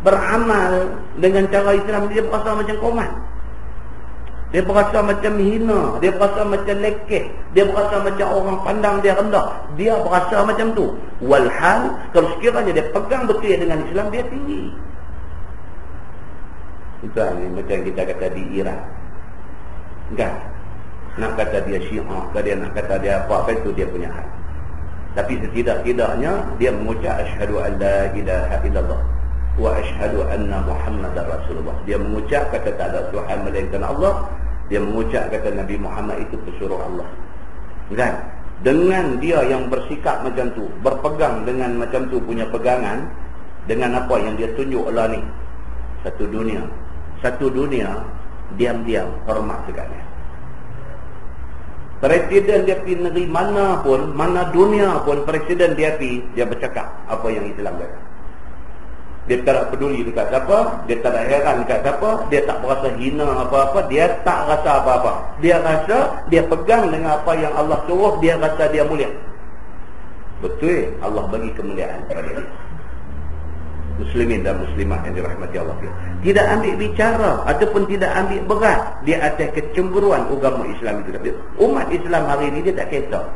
beramal dengan cara Islam, dia berasa macam komat. Dia berasa macam hina, dia berasa macam lekeh, dia berasa macam orang pandang dia rendah. Dia berasa macam tu. Walhal kalau sekiranya dia pegang betul dengan Islam, dia tinggi. Itu ni macam kita kata di Iran. Kan? Nak kata dia Syiah, dia nak kata dia apa itu dia punya hak. Tapi setidak-tidaknya dia mengucap asyhadu an la ilaha illallah wa asyhadu anna Muhammadar Rasulullah. Dia mengucap kata tak ada Tuhan melainkan Allah. Dia mengucap kata Nabi Muhammad itu pesuruh Allah. Kan? Dengan dia yang bersikap macam tu, berpegang dengan macam tu punya pegangan, dengan apa yang dia tunjuk Allah ni, satu dunia diam-diam hormat dekatnya. Presiden dia pergi negeri mana pun, mana dunia pun, presiden dia pergi, dia bercakap apa yang Islam kata. Dia tak peduli dekat siapa, dia tak heran dekat siapa, dia tak berasa hina apa-apa, dia tak rasa apa-apa. Dia rasa, dia pegang dengan apa yang Allah suruh, dia rasa dia mulia. Betul, Allah bagi kemuliaan kepada dia. Muslimin dan muslimat yang dirahmati Allah. Tidak ambil bicara ataupun tidak ambil berat di atas kecemburuan agama Islam itu. Umat Islam hari ini dia tak kisah.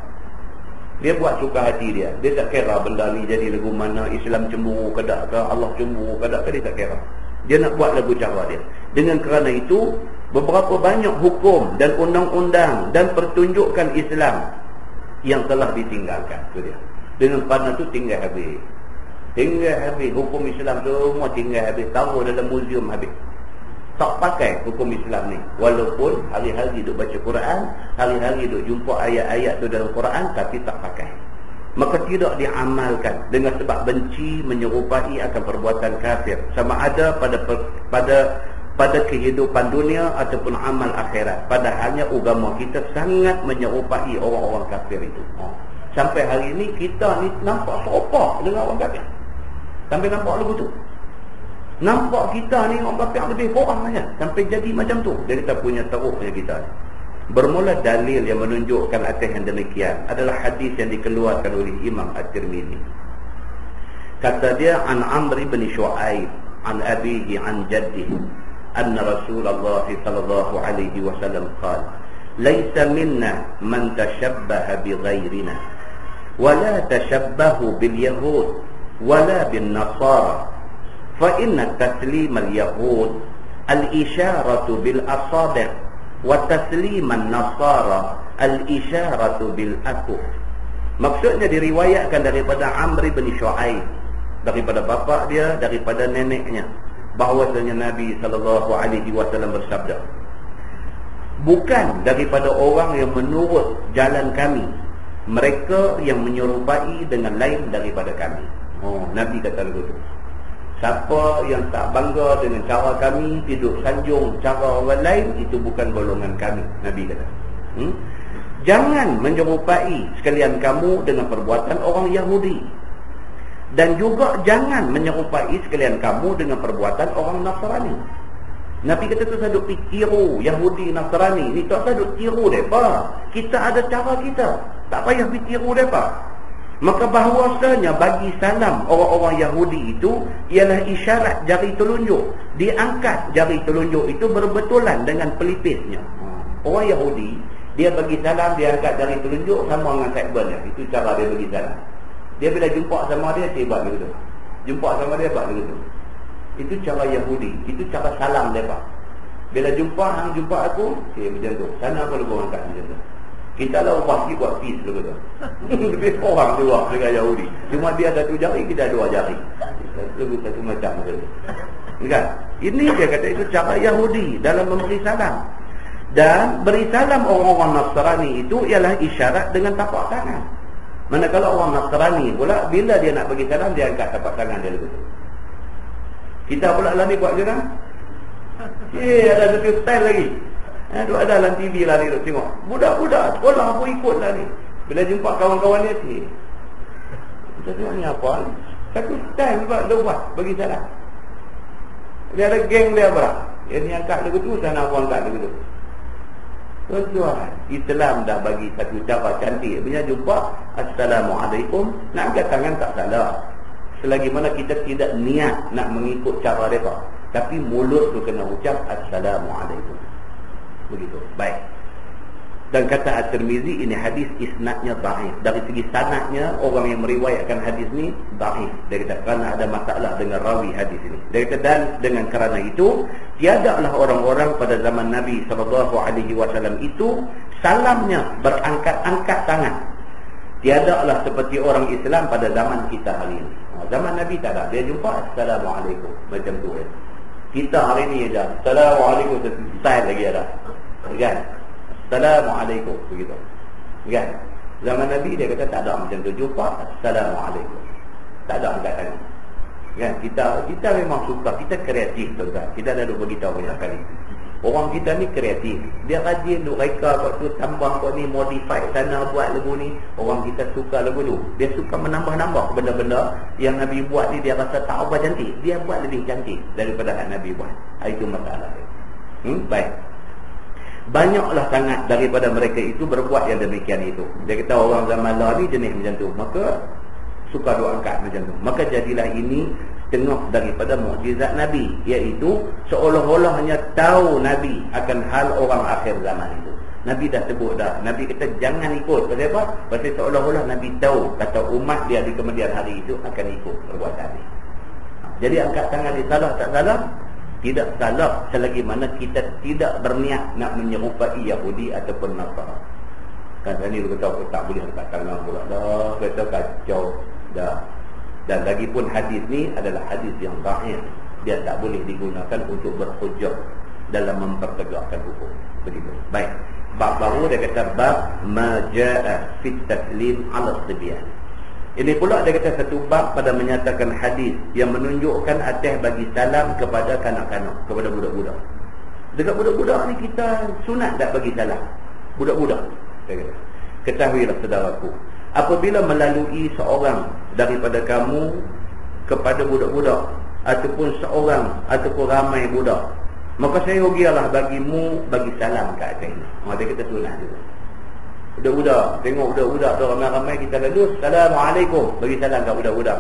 Dia buat suka hati dia. Dia tak kira benda ni jadi lagu mana, Islam cemburu ke tak ke, Allah cemburu ke tak ke, dia tak kira. Dia nak buat lagu cara dia. Dengan kerana itu, beberapa banyak hukum dan undang-undang dan pertunjukan Islam yang telah ditinggalkan. Itu dia. Dengan kerana itu tinggal habis. Tinggal habis. Hukum Islam semua tinggal habis. Taruh dalam muzium habis. Tak pakai hukum Islam ni. Walaupun hari-hari duk baca Quran, hari-hari duk jumpa ayat-ayat tu dalam Quran, tapi tak pakai. Maka tidak diamalkan dengan sebab benci menyerupai akan perbuatan kafir. Sama ada pada kehidupan dunia ataupun amal akhirat. Padahalnya agama kita sangat menyerupai orang-orang kafir itu. Sampai hari ini kita ni nampak serupa dengan orang kafir. Sampai nampak lagu tu. Nampak kita ni orang kafir lebih kurang aja. Sampai jadi macam tu. Dia kita punya teruknya kita. Bermula dalil yang menunjukkan atas yang demikian adalah hadis yang dikeluarkan oleh Imam At-Tirmidzi. Kata dia, an Amr bin Shu'aib an abihi an jaddihi anna Rasulullah sallallahu alaihi wasallam qala laysa minna man tashabbaha bi ghairina wa la tashabbahu bil yahud wa la bin nasara fa inna taslim al yahud al isharatu bil asabi' wa taslim an nasara al isharatu bil akuf. Maksudnya diriwayatkan daripada Amr bin Shu'aib daripada bapa dia, daripada neneknya, bahwasanya Nabi SAW bersabda, bukan daripada orang yang menurut jalan kami mereka yang menyerupai dengan lain daripada kami. Nabi kata begitu. Siapa yang tak bangga dengan cara kami, tidur sanjung cara orang lain, itu bukan golongan kami, Nabi kata. Jangan menyerupai sekalian kamu dengan perbuatan orang Yahudi, dan juga jangan menyerupai sekalian kamu dengan perbuatan orang Nasrani. Nabi kata tu saduk tiru Yahudi Nasrani ni, tak saduk tiru mereka. Kita ada cara kita, tak payah tiru mereka. Maka bahawasanya bagi salam orang-orang Yahudi itu ialah isyarat jari telunjuk. Diangkat jari telunjuk itu berbetulan dengan pelipisnya. Orang Yahudi, dia bagi salam, dia angkat jari telunjuk sama dengan sekbal dia. Itu cara dia bagi salam. Dia bila jumpa sama dia, dia buat begitu. Jumpa sama dia, buat begitu. Itu cara Yahudi. Itu cara salam mereka. Bila jumpa, hang jumpa aku, macam tu. Sana aku lebih angkat macam tu. Kita lah pasti buat peace begitu. Lebih orang dua dengan Yahudi. Cuma dia ada 1 jari, kita 2 jari. Lebih satu macam begitu. Kan? Ini dia kata itu cara Yahudi dalam memberi salam. Dan beri salam orang-orang Nasrani itu ialah isyarat dengan tapak tangan. Manakala orang Nasrani pula, bila dia nak bagi salam, dia angkat tapak tangan dia begitu. Kita pula lah ni buat je kan? Ada satu style lagi. Duk ada dalam TV lah ni, duk tengok. Budak-budak sekolah pun ikut lah ni. Bila jumpa kawan-kawan dia, kita tengok ni apa? Satu style dia buat bagi salam. Dia ada geng dia apa? Yang ni angkat dia begitu, sana aku angkat dia begitu. Tuan-tuan, Islam dah bagi satu cara cantik. Bila jumpa, Assalamualaikum, nak angkat tangan tak salah. Selagi mana kita tidak niat nak mengikut cara mereka, tapi mulut tu kena ucap Assalamualaikum. Begitu. Baik. Dan kata At-Tirmizi, ini hadis isnadnya dhaif. Dari segi sanadnya, orang yang meriwayatkan hadis ni dhaif. Dia kata kerana ada masalah dengan rawi hadis ini. Dia kata dan dengan kerana itu, tiadalah orang-orang pada zaman Nabi SAW itu salamnya berangkat-angkat tangan. Tiadalah seperti orang Islam pada zaman kita hari ini. Zaman Nabi tak ada. Dia jumpa Assalamualaikum macam tu. Kita hari ni ada Assalamualaikum, style lagi ada. Kan? Assalamualaikum begitu. Kan? Zaman Nabi dia kata tak ada macam tu. Jumpa Assalamualaikum. Tak ada angkat tangan. Kan? Kita memang suka, kita kreatif tuan-tuan. Kita dah duk beritahu banyak kali. Orang kita ni kreatif. Dia rajin duk reka kat tu, tambah kat ni, modify sana, buat lagu ni. Orang kita suka lagu tu. Dia suka menambah-nambah benda-benda yang Nabi buat ni, dia rasa tak apa cantik. Dia buat lebih cantik daripada yang Nabi buat. Itu masalah dia. Baik. Banyaklah sangat daripada mereka itu berbuat yang demikian itu. Dia kata orang zaman lah ni jenis macam tu. Maka suka duk angkat macam tu. Maka jadilah ini tengah daripada mukjizat Nabi, iaitu seolah-olah hanya tahu Nabi akan hal orang akhir zaman itu. Nabi dah sebut dah. Nabi kata jangan ikut. Pasal apa? Pasal seolah-olah Nabi tahu kata umat dia di kemudian hari itu akan ikut perbuatan ini. Jadi angkat tangan ni salah tak salah? Tidak salah selagi mana kita tidak berniat nak menyerupai Yahudi ataupun Nasrani. Kan tadi dia kata aku tak boleh angkat tangan pula dah. Kata kacau dah. Dan lagipun hadis ni adalah hadis yang dhaif. Dia tak boleh digunakan untuk berhujjah dalam mempertegakkan hukum. Begitu. Baik. Bab baru dia kata bab ma jaa fi taslim ala sibyan. Ini pula dia kata satu bab pada menyatakan hadis yang menunjukkan atas bagi salam kepada kanak-kanak, kepada budak-budak. Dekat budak-budak ni kita sunat tak bagi salam. Budak-budak. Dia kata, ketahuilah saudaraku, apabila melalui seorang daripada kamu kepada budak-budak ataupun seorang ataupun ramai budak, maka saya rugialah bagimu bagi salam ke atas ini. Dia kata sunat juga. Budak-budak, tengok budak-budak tu ramai-ramai kita lalu Assalamualaikum, bagi salam kat budak-budak.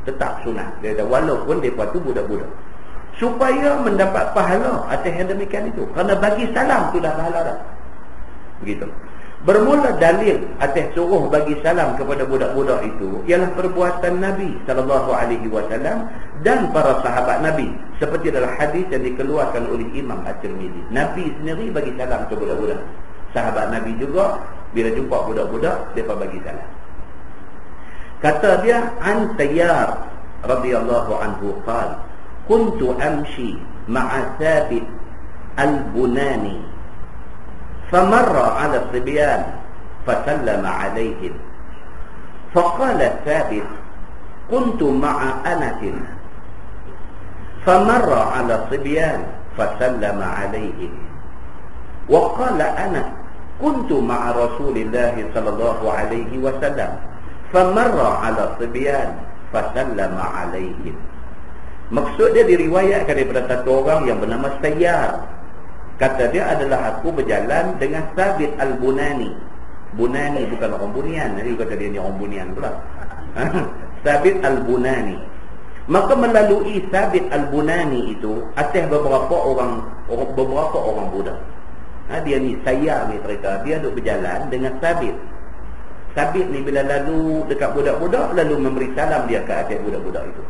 Tetap sunat. Dia kata walaupun mereka tu budak-budak, supaya mendapat pahala atas yang demikian itu. Kerana bagi salam tu dah pahala dah. Begitu. Bermula dalil atas suruh bagi salam kepada budak-budak itu ialah perbuatan Nabi SAW dan para sahabat Nabi, seperti dalam hadis yang dikeluarkan oleh Imam At-Tirmizi. Nabi sendiri bagi salam kepada budak-budak. Sahabat Nabi juga bila jumpa budak-budak mereka bagi salam. Kata dia antayar, radhiyallahu anhu qala kuntu amshi ma'a Thabit al-Bunani famarra 'ala as-sibyan fasallama 'alayhim faqala Thabit kuntu ma'a Anas famarra 'ala as-sibyan fasallama 'alayhim wa qala Anas kuntu ma'a Rasulillah sallallahu alaihi wasallam famarra 'ala as-sibyan fasallama 'alayhim. Maksud dia diriwayatkan daripada satu orang yang bernama Sayyar. Kata dia adalah aku berjalan dengan Thabit al-Bunani. Bunani bukan orang Bunian. Jadi kata dia ni orang Bunian pula. Thabit al-Bunani. Maka melalui Thabit al-Bunani itu atas beberapa orang budak. Dia ni Sayyar ni cerita. Dia duk berjalan dengan Thabit. Thabit ni bila lalu dekat budak-budak, lalu memberi salam dia ke atas budak-budak itu.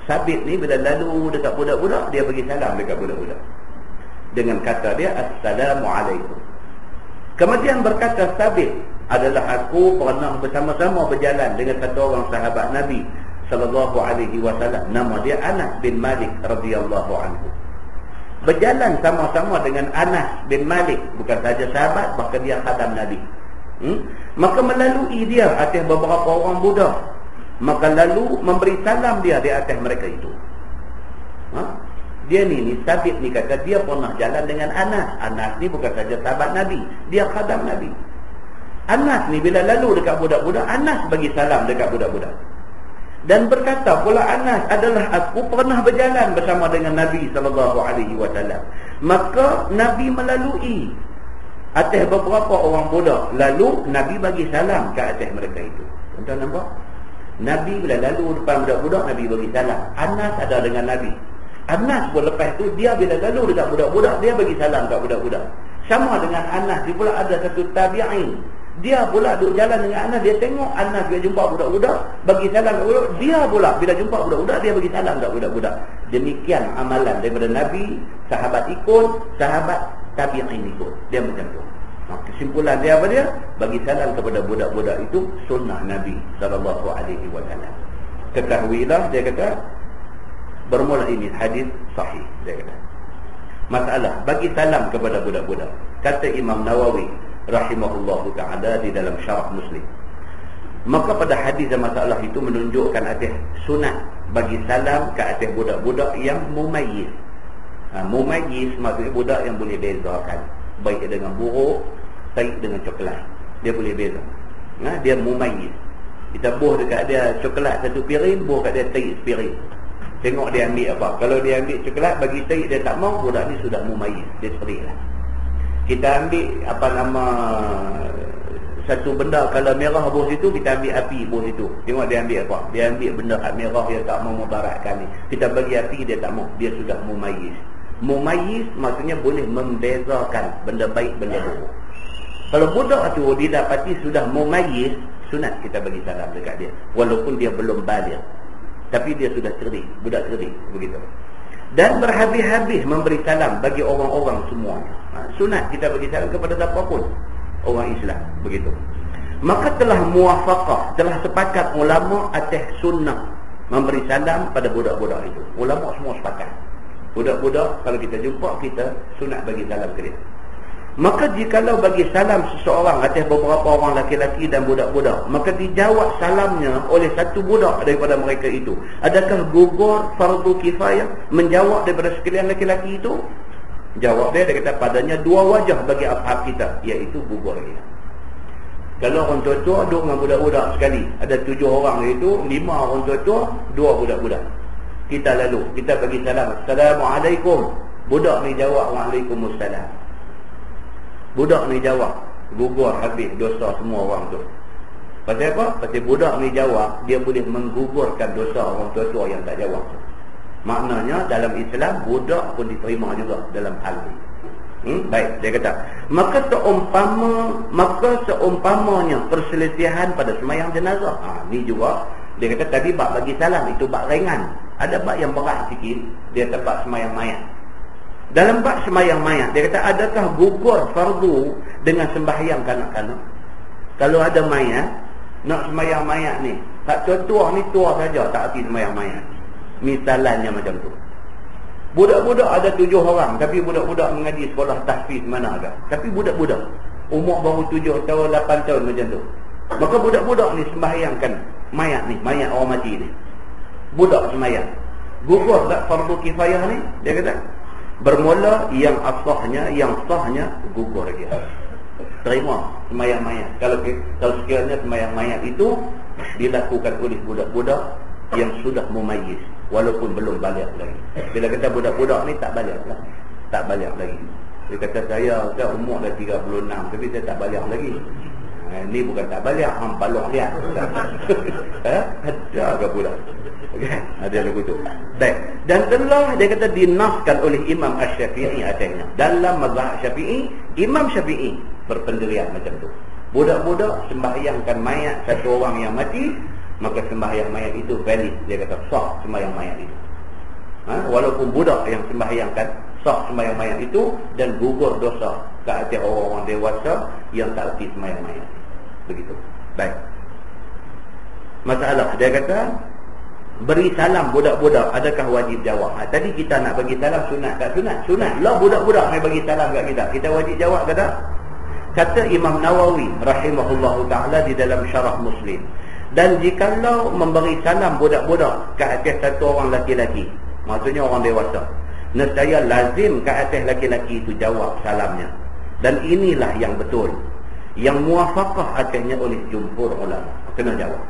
Thabit ni bila lalu dekat budak-budak, dia bagi salam dekat budak-budak dengan kata dia Assalamualaikum. Kemudian berkata Thabit, adalah aku pernah bersama-sama berjalan dengan satu orang sahabat Nabi sallallahu alaihi wasallam, nama dia Anas bin Malik radhiyallahu anhu. Berjalan sama-sama dengan Anas bin Malik, bukan saja sahabat, bahkan dia khadam Nabi. Maka melalui dia atas beberapa orang budak, maka lalu memberi salam dia di atas mereka itu. Dia ni Thabit ni kata dia pernah jalan dengan Anas. Anas ni bukan saja sahabat Nabi, dia khadam Nabi. Anas ni bila lalu dekat budak-budak, Anas bagi salam dekat budak-budak. Dan berkata pula Anas, adalah aku pernah berjalan bersama dengan Nabi sallallahu alaihi wasallam. Maka Nabi melalui atas beberapa orang budak, lalu Nabi bagi salam ke atas mereka itu. Tuan-tuan nampak? Nabi bila lalu depan budak-budak, Nabi bagi salam. Anas ada dengan Nabi. Anas pun lepas tu, dia bila lalu dekat budak-budak, dia bagi salam kat budak-budak. Sama dengan Anas, dia pula ada satu tabi'in. Dia pula duduk jalan dengan Anas, dia tengok Anas bila jumpa budak-budak, bagi salam kat budak. Dia pula bila jumpa budak-budak, dia bagi salam kat budak-budak. Demikian amalan daripada Nabi, sahabat ikut, sahabat tabi'in ikut. Dia macam tu. Kesimpulan dia apa dia? Bagi salam kepada budak-budak itu sunnah Nabi sallallahu alaihi wasallam. Ketahuilah, dia kata, bermula ini hadis sahih, dia kata. Masalah bagi salam kepada budak-budak. Kata Imam Nawawi rahimahullahu ta'ala di dalam syarah Muslim. Maka pada hadis dan masalah itu menunjukkan atas sunat bagi salam ke atas budak-budak yang mumayyiz. Mumayyiz maksudnya budak yang boleh bezakan baik dengan buruk, baik dengan coklat. Dia boleh beza. Dia mumayyiz. Kita buh dekat dia coklat satu piring, buh kat dia taik sepiring. Tengok dia ambil apa. Kalau dia ambil coklat bagi taik dia tak mau, budak ni sudah mumayyiz. Dia ceriklah. Kita ambil apa nama satu benda kalau merah buh situ, kita ambil api buh situ. Tengok dia ambil apa. Dia ambil benda merah, dia tak mau mudaratkan ni. Kita bagi api, dia tak mau. Dia sudah mumayyiz. Mumayyiz maksudnya boleh membezakan benda baik, benda buruk. Kalau budak tu didapati sudah mumayyiz, sunat kita bagi salam dekat dia. Walaupun dia belum baligh, tapi dia sudah cerdik, budak cerdik, begitu. Dan berhabis-habis memberi salam bagi orang-orang semuanya. Sunat kita bagi salam kepada siapa pun orang Islam, begitu. Maka telah muwafaqah, telah sepakat ulama atas sunnah memberi salam pada budak-budak itu. Ulama semua sepakat. Budak-budak kalau kita jumpa, kita sunat bagi salam ke dia. Maka jikalau bagi salam seseorang atas beberapa orang laki-laki dan budak-budak, maka dijawab salamnya oleh satu budak daripada mereka itu, adakah gugur fardu kifayah menjawab daripada sekalian laki-laki itu? Jawab dia kata padanya dua wajah bagi ashab kita, iaitu gugur dia. Kalau orang tua-tua duduk dengan budak-budak sekali, ada 7 orang itu, 5 orang tua-tua, 2 budak-budak. Kita lalu, kita bagi salam, Assalamualaikum. Budak ni jawab, Waalaikumsalam. Budak ni jawab, gugur habis dosa semua orang tu. Pasal apa? Pasal budak ni jawab, dia boleh menggugurkan dosa orang tua-tua yang tak jawab. Maknanya dalam Islam, budak pun diterima juga dalam hal ini. Baik, dia kata, maka seumpamanya perselisihan pada sembahyang jenazah. Ni juga dia kata tadi bab bagi salam itu bab ringan. Ada bab yang berat sikit, dia kata bab sembahyang mayat. Dalam bab sembahyang mayat, dia kata adakah gugur fardu dengan sembahyang kanak-kanak? Kalau ada mayat, nak sembahyang mayat ni, Tak tua ni tua saja, tak arti sembahyang mayat. Misalannya macam tu. Budak-budak ada 7 orang, tapi budak-budak mengaji sekolah tahfiz mana agak. Tapi budak-budak umur baru 7 tahun, 8 tahun macam tu. Maka budak-budak ni sembahyangkan mayat ni, mayat orang mati ni. Budak sembahyang. Gugur tak fardu kifayah ni? Dia kata bermula yang sahnya gugur dia. Terima sembahyang mayat. Kalau sekiranya sembahyang mayat itu dilakukan oleh budak-budak yang sudah mumayyiz, walaupun belum balik lagi. Bila kata budak-budak ni tak balik lah. Tak balik lagi. Dia kata saya umur dah 36 tapi saya tak balik lagi. Ni bukan tak balik, hang balok lihat. Ada ke pula? Okay. Ada lagu tu. Baik. Dan telah dia kata dinaskan oleh Imam Asy-Syafi'i atasnya. Dalam mazhab Syafi'i, Imam Syafi'i berpendirian macam tu. Budak-budak sembahyangkan mayat satu orang yang mati, maka sembahyang mayat itu valid. Dia kata sah sembahyang mayat itu. Walaupun budak yang sembahyangkan sah sembahyang mayat itu dan gugur dosa ke atas orang-orang dewasa yang tak erti sembahyang mayat. Begitu. Baik. Masalah dia kata beri salam budak-budak adakah wajib jawab? Tadi kita nak bagi salam sunat tak sunat? Sunat. Lah budak-budak mai bagi salam kat kita. Kita wajib jawab ke tak? Kata Imam Nawawi rahimahullahu taala di dalam Syarah Muslim. Dan jikalau memberi salam budak-budak ke atas satu orang laki-laki, maksudnya orang dewasa, nescaya lazim ke atas laki-laki itu jawab salamnya. Dan inilah yang betul, yang muwafaqah atasnya oleh jumhur ulama. Kena jawab.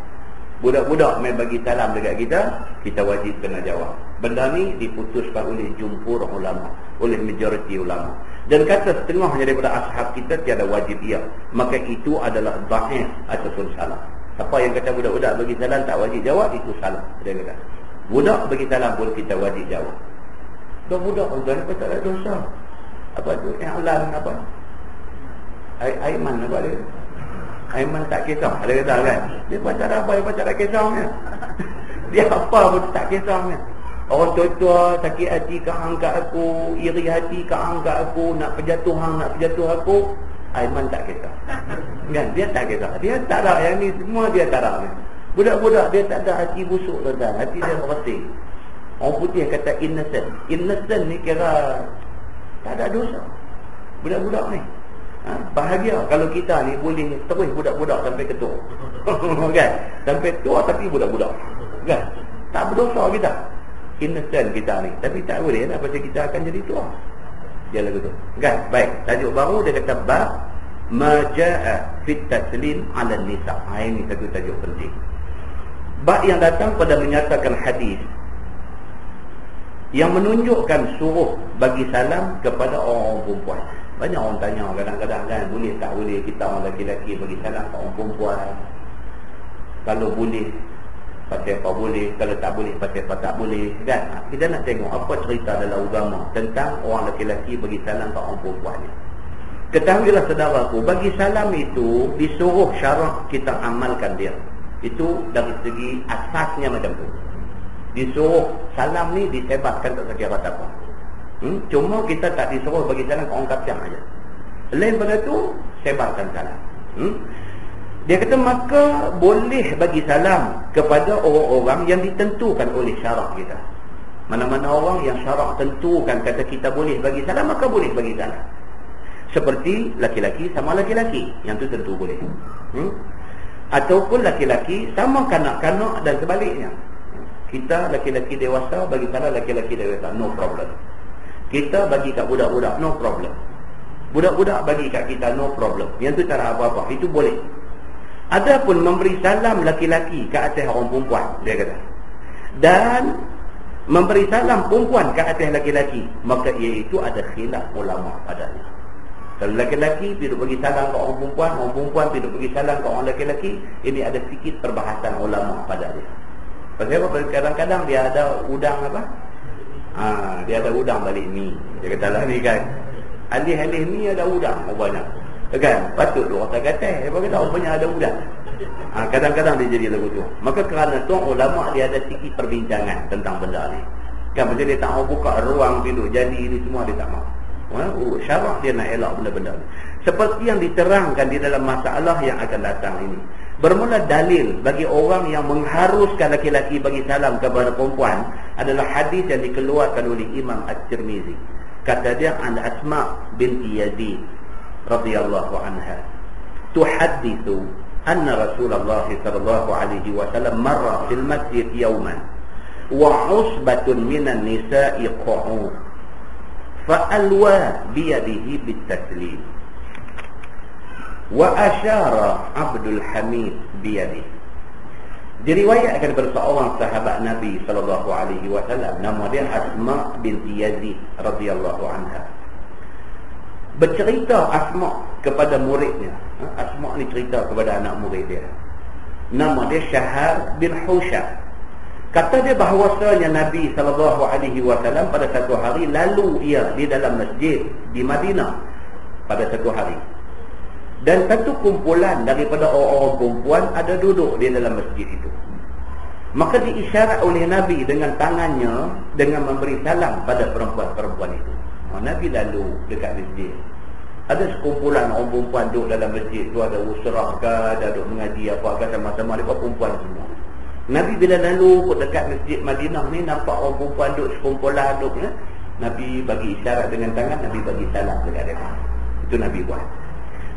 Budak-budak main bagi salam dekat kita, kita wajib kena jawab. Benda ni diputuskan oleh jumhur ulama, oleh majoriti ulama. Dan kata setengahnya daripada ashab kita tiada wajib ia. Maka itu adalah dhaif ataupun salah. Apa yang kata budak-budak bagi salam tak wajib jawab, itu salah. Dia kata budak bagi salam pun kita wajib jawab. Budak tuan apa tak ada dosa. Apa tu? I'lan apa? Aiman apa dia? Aiman tak kisah. Dia kata kan, dia pacar apa, dia pacar tak kisahnya. Dia apa pun tak kisahnya. Orang tua-tua sakit hati kang kat aku, iri hati kang kat aku, nak berjatuh aku, Aiman tak kisah. Kan dia tak kisah. Dia tak ada yang ni semua dia tak ada. Budak-budak dia tak ada hati busuk tuan. Hati dia bersih. Orang putih kata innocent. Innocent ni kira tak ada dosa. Budak-budak ni bahagia kalau kita ni boleh terus budak-budak sampai ketua. Kan? Sampai tua tapi budak-budak. Kan? Tak berdosa kita. Innocent kita ni. Tapi tak boleh lah pasal kita akan jadi tua. Dia lagu tu. Kan? Baik. Tajuk baru dia kata bab majaa fit taslim 'ala nisa. Ini satu tajuk penting. Bab yang datang pada menyatakan hadis yang menunjukkan suruh bagi salam kepada orang perempuan. Banyak orang tanya kadang-kadang kan, boleh tak boleh kita orang lelaki bagi salam ke orang perempuan? Kalau boleh, pasal apa boleh? Kalau tak boleh, pasal apa tak boleh? Kan? Kita nak tengok apa cerita dalam agama tentang orang lelaki bagi salam ke orang perempuan ni. Ketahuilah saudaraku, bagi salam itu disuruh syarak kita amalkan dia. Itu dari segi asasnya macam tu. Disuruh salam ni disebarkan tak sekira apa. Cuma kita tak disuruh bagi salam ke orang kafir aja. Lain pada tu sebarkan salam. Dia kata maka boleh bagi salam kepada orang-orang yang ditentukan oleh syarak kita. Mana-mana orang yang syarak tentukan kata kita boleh bagi salam, maka boleh bagi salam. Seperti laki-laki sama laki-laki, yang tu tentu boleh. Ataupun laki-laki sama kanak-kanak dan sebaliknya. Kita laki-laki dewasa bagi salam laki-laki dewasa, no problem. Kita bagi kat budak-budak, no problem. Budak-budak bagi kat kita, no problem. Yang tu tak ada apa-apa, itu boleh. Adapun memberi salam laki-laki ke atas orang perempuan, dia kata, dan memberi salam perempuan ke atas laki-laki, maka iaitu ada khilaf ulama padanya. Kalau laki-laki pergi bagi salam ke orang perempuan pergi bagi salam ke orang laki-laki, ini ada sikit perbahasan ulama padanya. Pasal apa? Kadang-kadang dia ada udang apa? Dia ada udang balik ni. Dia kata lah ni kan, alih-alih ni ada udang banyak. Kan? Patut tu orang kata, apa kata rupanya ada udang. Kadang-kadang dia jadi lagu tu. Maka kerana tu ulama dia ada sikit perbincangan tentang benda ni. Kan macam dia tak mau buka ruang pintu jadi ni semua dia tak mau. Syarak dia nak elak benda-benda ni. Seperti yang diterangkan di dalam masalah yang akan datang ini. Bermula dalil bagi orang yang mengharuskan laki-laki bagi salam kepada perempuan adalah hadis yang dikeluarkan oleh Imam At-Tirmizi. Kata dia, an Asma binti Yazid radhiyallahu anha tuhaddithu anna Rasulullah sallallahu alaihi wasallam marra fil masjid yawman wa usbatun minan nisa'i qu'ud fa alwa bi yadihi bit taslim wa asyara Abdul Hamid biyadi. Diriwayatkan daripada seorang sahabat Nabi sallallahu alaihi wasallam, nama dia Asma binti Yazid radhiyallahu anha. Bercerita Asma kepada muridnya. Asma ni cerita kepada anak murid dia. Nama dia Syahar bin Husham. Kata dia bahawasanya Nabi sallallahu alaihi wasallam pada satu hari lalu ia di dalam masjid di Madinah pada satu hari. Dan satu kumpulan daripada orang-orang perempuan ada duduk di dalam masjid itu. Maka diisyarat oleh Nabi dengan tangannya dengan memberi salam pada perempuan-perempuan itu. Nabi lalu dekat masjid. Ada sekumpulan orang perempuan duduk dalam masjid tu, ada usrah ke, ada duduk mengaji apa ke, sama-sama mereka perempuan semua. Nabi bila lalu dekat masjid Madinah ni, nampak orang perempuan duduk sekumpulan duduk, Nabi bagi isyarat dengan tangan, Nabi bagi salam dekat mereka. Itu Nabi buat.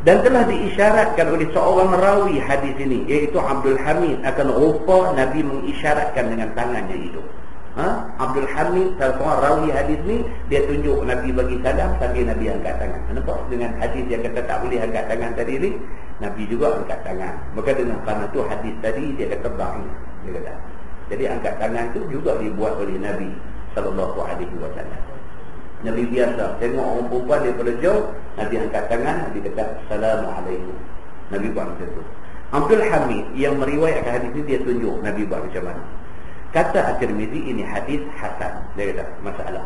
Dan telah diisyaratkan oleh seorang rawi hadis ini, iaitu Abdul Hamid, akan rupa Nabi mengisyaratkan dengan tangannya itu. Abdul Hamid, salah seorang rawi hadis ni, dia tunjuk Nabi bagi salam sambil Nabi angkat tangan. Nampak dengan hadis yang kata tak boleh angkat tangan tadi ni, Nabi juga angkat tangan. Maka dengan kerana tu hadis tadi dia kata baik, dia kata. Jadi angkat tangan tu juga dibuat oleh Nabi sallallahu alaihi wasallam. Nabi biasa tengok orang perempuan daripada jauh, Nabi angkat tangan, Nabi kata Assalamualaikum. Nabi buat macam tu. Abdul Hamid yang meriwayatkan hadis ini, dia tunjuk Nabi buat macam mana. Kata At-Tirmizi, ini hadis hasan. Dia kata masalah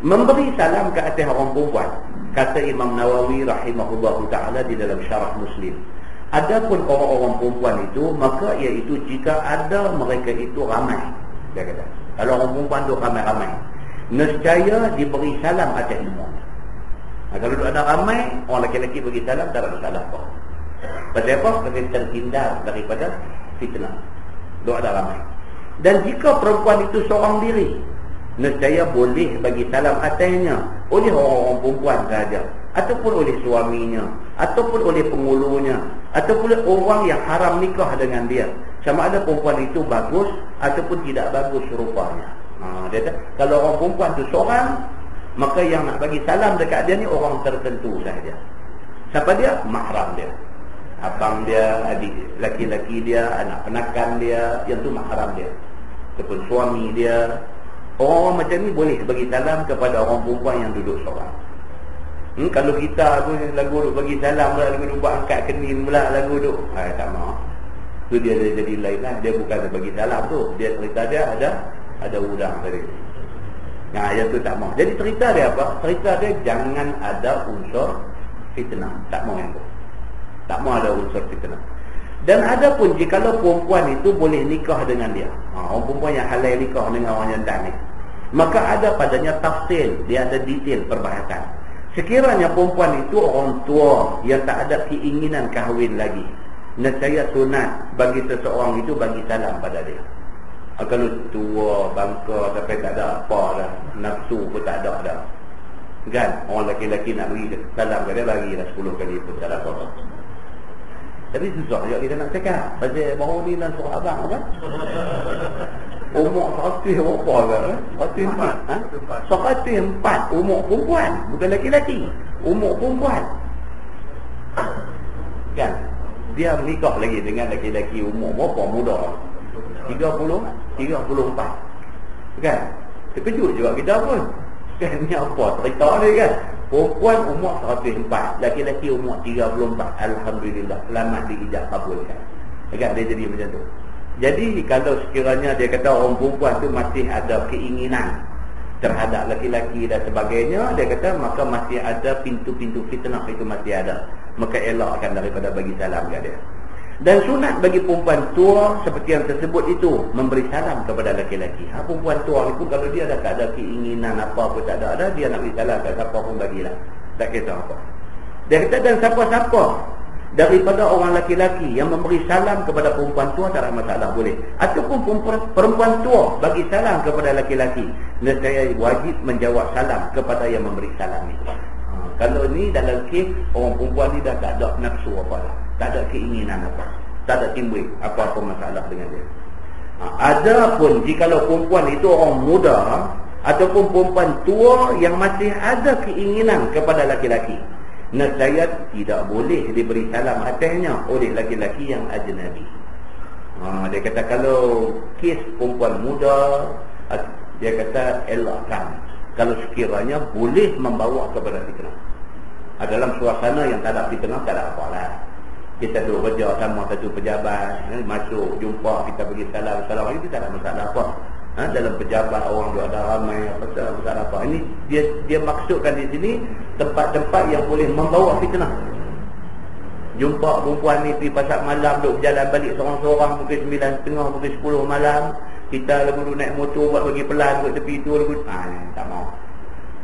memberi salam ke atas orang perempuan. Kata Imam Nawawi rahimahullahu ta'ala di dalam syarah Muslim, adapun orang-orang perempuan itu, maka iaitu jika ada mereka itu ramai. Dia kata kalau orang perempuan itu ramai-ramai, nescaya diberi salam atas semuanya. Kalau ada ramai, orang lelaki bagi salam, tak ada salah apa. Pasal apa? Pasal terhindar daripada fitnah. Dia ada ramai. Dan jika perempuan itu seorang diri, nescaya boleh bagi salam atasnya oleh orang-orang perempuan sahaja, ataupun oleh suaminya, ataupun oleh pengulunya, ataupun oleh orang yang haram nikah dengan dia. Sama ada perempuan itu bagus ataupun tidak bagus rupanya. Dia kata, kalau orang perempuan tu seorang, maka yang nak bagi salam dekat dia ni orang tertentu sahaja. Siapa dia? Mahram dia, abang dia, adik laki-laki dia, anak penakan dia, yang tu mahram dia, ataupun suami dia. Orang macam ni boleh bagi salam kepada orang perempuan yang duduk seorang. Kalau kita pun lagu duk bagi salam pula, lagu duk buat angkat kening pula, lagu duk tak mau. Tu dia jadi lain lah. Dia bukan bagi salam tu, dia cerita dia ada udang tadi. Yang tu tak mau. Jadi cerita dia apa? Cerita dia jangan ada unsur fitnah. Tak mau yang tu. Tak mau ada unsur fitnah. Dan ada pun jikalau perempuan itu boleh nikah dengan dia, orang perempuan yang halal nikah dengan orang jantan ni, maka ada padanya tafsil, dia ada detail perbahasan. Sekiranya perempuan itu orang tua yang tak ada keinginan kahwin lagi, nescaya sunat bagi seseorang itu bagi salam pada dia. Kalau tua, bangka, sampai tak ada apa dah, nafsu pun tak ada dah, kan? Orang lelaki-lelaki nak bagi salam pada dia, bagilah 10 kali pun tak ada apa-apa. Tapi susah juga kita nak cakap. Pasal baru ni dalam surah abang kan? Umur 100 berapa kan? 104 umur perempuan, bukan lelaki-lelaki. Umur perempuan, kan? Dia menikah lagi dengan lelaki-lelaki umur berapa muda? 34, kan? Terkejut juga kita pun, kan? Ni apa cerita ni kan? Perempuan umur 104, laki-laki umur 34. Alhamdulillah, selamat diijab kabulkan. Kan dia jadi macam tu. Jadi kalau sekiranya dia kata orang perempuan tu masih ada keinginan terhadap laki-laki dan sebagainya, dia kata maka masih ada pintu-pintu fitnah itu masih ada. Maka elakkan daripada bagi salam ke dia. Dan sunat bagi perempuan tua seperti yang tersebut itu memberi salam kepada lelaki-lelaki. Perempuan tua ni pun kalau dia dah tak ada keinginan apa pun tak ada, dia nak beri salam kat siapa pun bagilah, tak kisah apa. Dia kata dan siapa-siapa daripada orang laki-laki yang memberi salam kepada perempuan tua, tak ada masalah, boleh. Ataupun perempuan tua bagi salam kepada laki-laki, nescaya wajib menjawab salam kepada yang memberi salam itu. Kalau ni dalam kes orang perempuan ni dah tak ada nafsu apa lah, tak ada keinginan apa, tak ada timbul apa-apa masalah dengan dia. Adapun jikalau perempuan itu orang muda ataupun perempuan tua yang masih ada keinginan kepada laki-laki, nescaya tidak boleh diberi salam atasnya oleh laki-laki yang ajnabi. Dia kata kalau kes perempuan muda, dia kata elakkan kalau sekiranya boleh membawa kepada fitnah. Dalam suasana yang tak ada fitnah, tak ada apalah. Kita duduk kerja sama satu pejabat, masuk jumpa, kita bagi salam, itu tak ada masalah apa. Dalam pejabat orang tu ada ramai apa. Ini dia maksudkan di sini tempat-tempat yang boleh membawa fitnah. Jumpa perempuan ni pergi pasar malam, duduk berjalan balik seorang-seorang pukul 9.30, pukul 10 malam, kita lagu naik motor buat bagi pelan kat tepi tu lagu tak mau.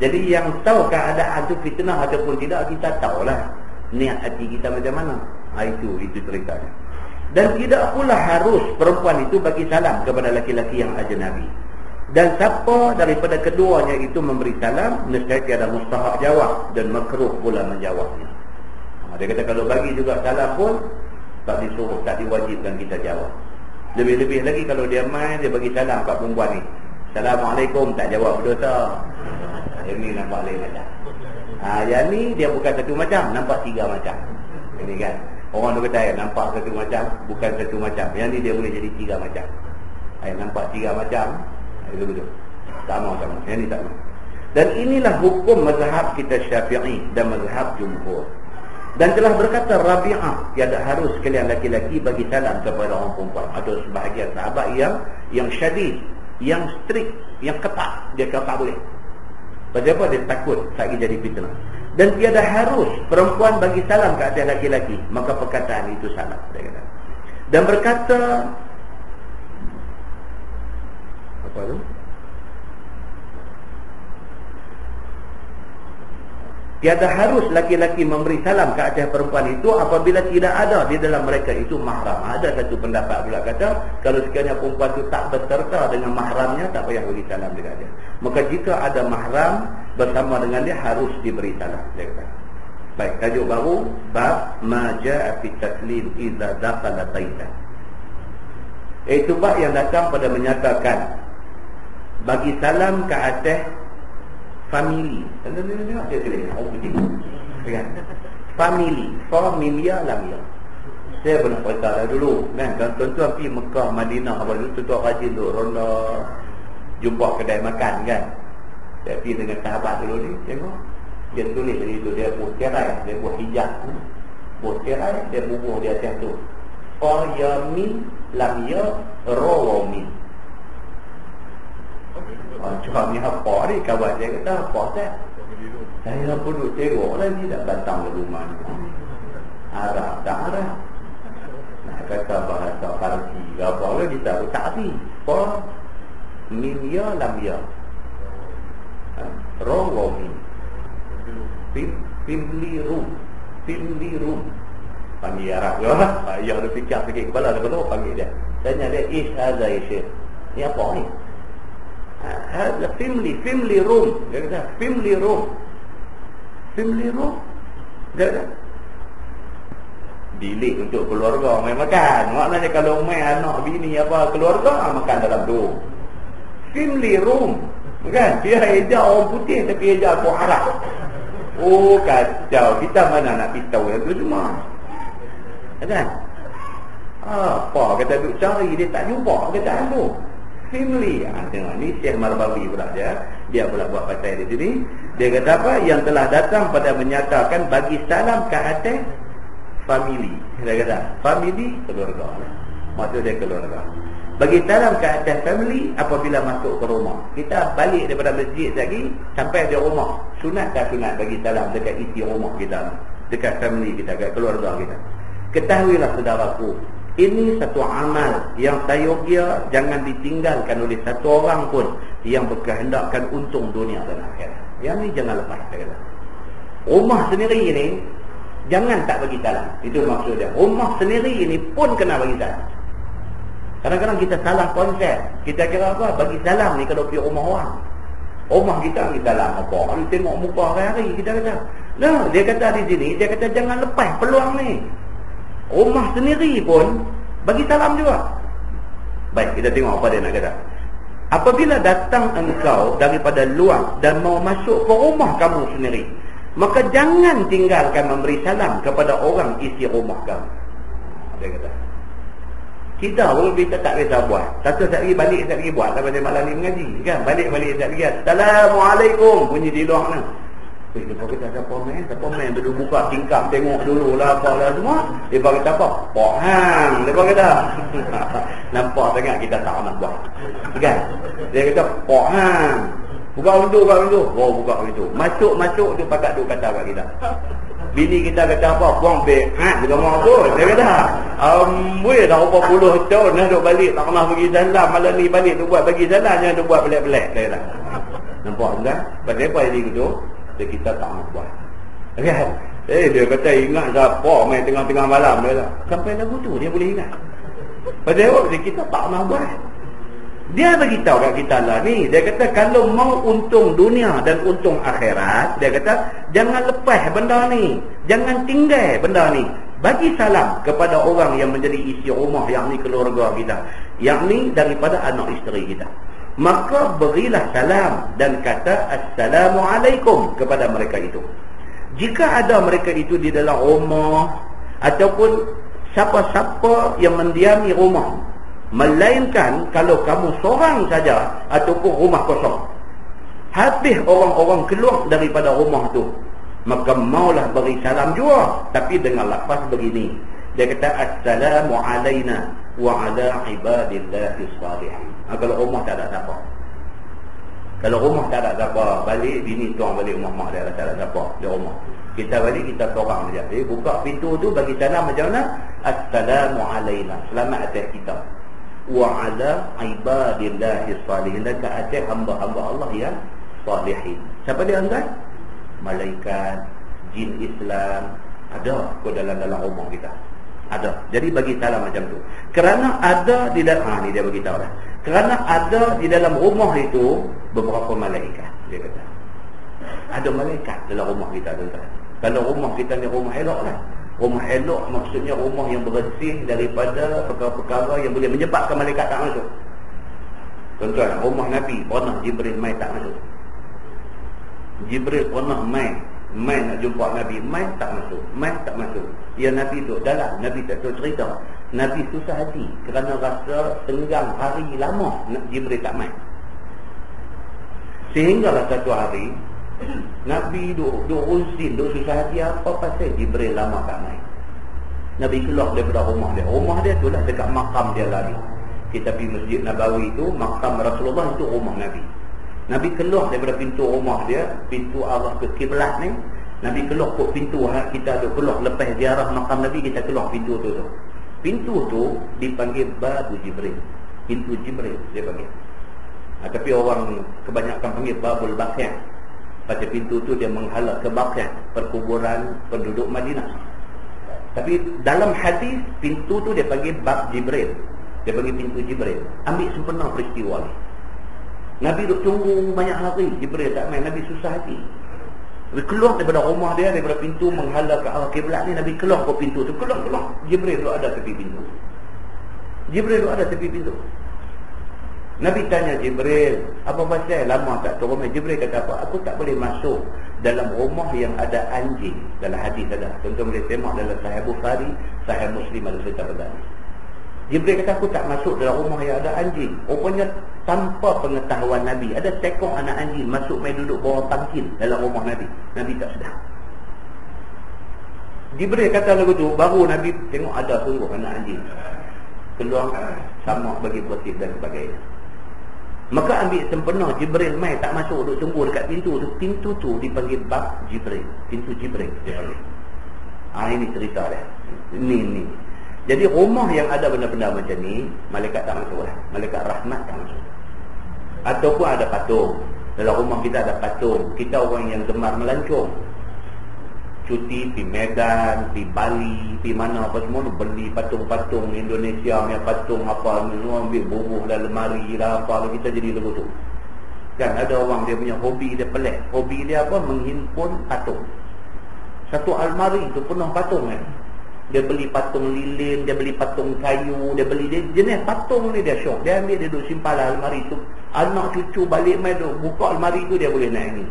Jadi yang tahu keadaan tu fitnah ataupun tidak, kita tahulah niat hati kita macam mana. Itu ceritanya. Dan tidak pula harus perempuan itu bagi salam kepada laki-laki yang ajnabi. Dan siapa daripada keduanya itu memberi salam, nescaya tiada mustahak jawab dan makruh pula menjawabnya. Dia kata kalau bagi juga salam pun tak disuruh, tak diwajibkan kita jawab. Lebih-lebih lagi kalau dia main, dia bagi salam kat perempuan ni, Assalamualaikum, tak jawab, berdosa. Ini nampak lain macam. Yang ni dia bukan satu macam, nampak tiga macam. Ini kan orang tu kata nampak satu macam, bukan satu macam. Yang ni dia boleh jadi tiga macam. Nampak tiga macam, itu betul. Sama-sama. Yang ni tak sama. Dan inilah hukum mazhab kita Syafi'i dan mazhab jumhur. Dan telah berkata Rabi'ah, tiada harus sekalian laki-laki bagi salam kepada orang perempuan. Ada sebahagian sahabat yang syadid, yang strict, yang ketat, dia kata tak boleh. Pasal apa? Dia takut tak jadi fitnah. Dan tiada harus perempuan bagi salam ke atas laki-laki, maka perkataan itu salah, dia kata. Dan berkata apa tu? Tiada harus laki-laki memberi salam ke atas perempuan itu apabila tidak ada di dalam mereka itu mahram. Ada satu pendapat pula kata kalau sekiranya perempuan itu tak berserta dengan mahramnya, tak payah beri salam dekat dia. Maka jika ada mahram bersama dengan dia, harus diberi salam, dia kata. Baik, tajuk baru, bab ma jaa fi taslim idza dakhala baitan. Itu bab yang datang pada menyatakan bagi salam ke atas family. Dia tulis family, familia lamia. Saya pernah cerita dulu kan, tuan-tuan pergi Mekah, Madinah apa dulu, tuan-tuan rajin duk ronda jumpa kedai makan kan. Saya pergi dengan sahabat dulu ni, tengok dia tulis di situ, dia buat tirai, dia buat hijab, buat tirai, dia bubuh di atas tu yamin lamia rawamin. Cakap ni apa ni, kawan saya kata apa tak? Saya pun duduk tengok lah, dia dah datang ke rumah ni. Arab tak Arab, nak kata bahasa Parsi apa lah, kita tak arti apa mimya lamya rawamin Pimli room panggil Arab ke lah. Yang ada fikir sikit kepala, dia kata panggil dia, tanya dia, ish hadha ish, ni apa ni? Hadha family room. Dia kata family room. Dia kata bilik untuk keluarga main makan. Maknanya kalau main anak bini apa keluarga makan dalam tu. Family room, kan? Dia eja orang putih tapi eja aku Arab. Oh kacau, kita mana nak pitau yang tu semua, kan? Apa kata duk cari, dia tak jumpa, kata tu family. Tengok ni Syekh Marbawi pula dia pula buat pasal di sini. Dia kata apa? Yang telah datang pada menyatakan bagi salam ke atas family. Dia kata family keluarga. Maksud dia keluarga. Bagi salam ke atas family apabila masuk ke rumah. Kita balik daripada masjid lagi sampai di rumah. Sunat tak sunat bagi salam dekat isi rumah kita, dekat family kita, dekat keluarga kita. Ketahuilah saudaraku, ini satu amal yang tayogia jangan ditinggalkan oleh satu orang pun yang berkehendakkan untung dunia dan akhirat. Yang ni jangan lepas. Rumah sendiri ni jangan tak bagi salam. Itu maksud dia. Rumah sendiri ini pun kena bagi salam. Kadang-kadang kita salah konsep. Kita kira apa? Bagi salam ni kalau pergi rumah orang. Rumah kita bagi salam apa? Kalau tengok muka hari-hari kita kata. Nah, dia kata di sini, dia kata jangan lepas peluang ni. Rumah sendiri pun bagi salam juga. Baik, kita tengok apa dia nak kata. Apabila datang engkau daripada luar dan mau masuk ke rumah kamu sendiri, maka jangan tinggalkan memberi salam kepada orang isi rumah kamu. Dia kata. Kita pun kita tak biasa buat. Satu sekali balik, sekali buat. Sampai malam ni mengaji. Kan? Balik-balik sekali. Assalamualaikum. Bunyi di luar ni. Lepas kita siapa main? Siapa main? Duduk buka tingkap. Tengok dulu lah. Apalah semua. Lepas kita apa? Pok hang. Lepas kita. Nampak sangat kita tak nak buat. Kan? Dia kata pok hang. Buka pintu, buka pintu. Oh, buka pintu. Masuk tu pakat duk kata kat kita. Bini kita kata apa? Buang be'at juga mahu tu. Dia kata, dah berapa puluh tahun dah duk balik. Tak pernah bagi salam. Malam ni balik tu buat bagi salam. Jangan tu buat pelik-pelik. Dia kata. Nampak kan? Pasal apa jadi gitu? Dia kita tak nak buat. Kan? Dia kata ingat siapa main tengah-tengah malam. Dia kata, sampai lagu tu dia boleh ingat. Pasal apa? Kita tak nak buat. Dia beritahu kat kita lah ni. Dia kata kalau mau untung dunia dan untung akhirat, dia kata jangan lepas benda ni. Jangan tinggal benda ni. Bagi salam kepada orang yang menjadi isi rumah, yakni keluarga kita, yakni daripada anak isteri kita. Maka berilah salam dan kata Assalamualaikum kepada mereka itu. Jika ada mereka itu di dalam rumah ataupun siapa-siapa yang mendiami rumah, melainkan kalau kamu seorang saja ataupun rumah kosong, habis orang-orang keluar daripada rumah tu, maka maulah beri salam juga, tapi dengan lafaz begini. Dia kata assalamu alaina wa ala ibadillahi salihin. Kalau rumah tak ada siapa, kalau rumah tak ada siapa, balik bini tuang balik rumah mak dia, tak ada siapa di rumah, kita balik kita seorang saja. Jadi buka pintu tu bagi salam macam mana? Assalamu alaina, selamat atas kita, wa ala ibadillahi salihin, dan ke atas hamba-hamba Allah yang salihin. Siapa dia angkat? Malaikat, jin Islam, ada ke dalam rumah kita. Ada. Jadi bagi salam macam tu. Kerana ada di dalam ni dia bagi tahu dah. Kerana ada di dalam rumah itu beberapa malaikat, dia kata. Ada malaikat dalam rumah kita, tuan-tuan. Kalau rumah kita ni rumah elok lah. Rumah elok maksudnya rumah yang bersih daripada perkara-perkara yang boleh menyebabkan malaikat tak masuk. Tuan-tuan, rumah Nabi pernah Jibril mai tak masuk. Jibril pernah mai nak jumpa Nabi, mai tak masuk. Ya Nabi duduk dalam, Nabi tak tahu cerita. Nabi susah hati kerana rasa tenggang hari lama Jibril tak mai. Sehinggalah satu hari Nabi duk uzin, duk susah hati apa pasal Jibril lama tak mai. Nabi keluar daripada rumah dia. Rumah dia tu lah dekat makam dia lari. Kita pergi Masjid Nabawi itu, makam Rasulullah itu rumah Nabi. Nabi keluar daripada pintu rumah dia, pintu arah ke kiblat ni. Nabi keluar ke pintu kita tu, keluar lepas ziarah makam Nabi, kita keluar pintu tu. Pintu tu dipanggil Babu Jibril. Pintu Jibril dia panggil. Tapi orang kebanyakan panggil Babul Baqi'. Pada pintu tu dia menghala ke Baqi', perkuburan penduduk Madinah. Tapi dalam hadis pintu tu dia panggil Bab Jibril. Dia panggil pintu Jibril. Ambil sempena peristiwa ni. Nabi duk tunggu banyak hari, Jibril tak main. Nabi susah hati. Nabi keluar daripada rumah dia, daripada pintu menghala ke arah kiblat ni. Nabi keluar ke pintu tu, keluar. Jibril duk ada tepi pintu. Nabi tanya Jibril, apa pasal lama tak turun? Jibril kata apa? Aku tak boleh masuk dalam rumah yang ada anjing. Dalam hadis ada. Tuan-tuan boleh tengok dalam Sahih Bukhari, Sahih Muslim ada cerita begini. Jibril kata aku tak masuk dalam rumah yang ada anjing. Rupanya tanpa pengetahuan Nabi, ada seekor anak anjing masuk main duduk bawah tangkil dalam rumah Nabi. Nabi tak sedar. Jibril kata lagu tu, baru Nabi tengok ada sungguh anak anjing keluar sama bagi bersih dan sebagainya. Maka ambil sempena Jibril mai tak masuk, duduk tunggu dekat pintu tu. Pintu tu dipanggil Bab Jibril. Pintu Jibril dia panggil. Ini cerita dia. Ini. Jadi rumah yang ada benda-benda macam ni, malaikat tak masuk lah. Malaikat rahmat tak masuk. Ataupun ada patung. Dalam rumah kita ada patung. Kita orang yang gemar melancong. cuti, pergi Medan, pergi Bali, pergi mana apa semua, beli patung-patung Indonesia punya patung apa, ambil bubuh dalam lemari lah apa, kita jadi lagu tu. Kan ada orang dia punya hobi dia pelik. Hobi dia apa? Menghimpun patung. Satu almari tu penuh patung kan. Dia beli patung lilin, dia beli patung kayu, dia beli dia jenis patung ni dia syok. Dia ambil, dia duduk simpan almari tu. Anak cucu balik main tu, buka almari tu dia boleh naik ni.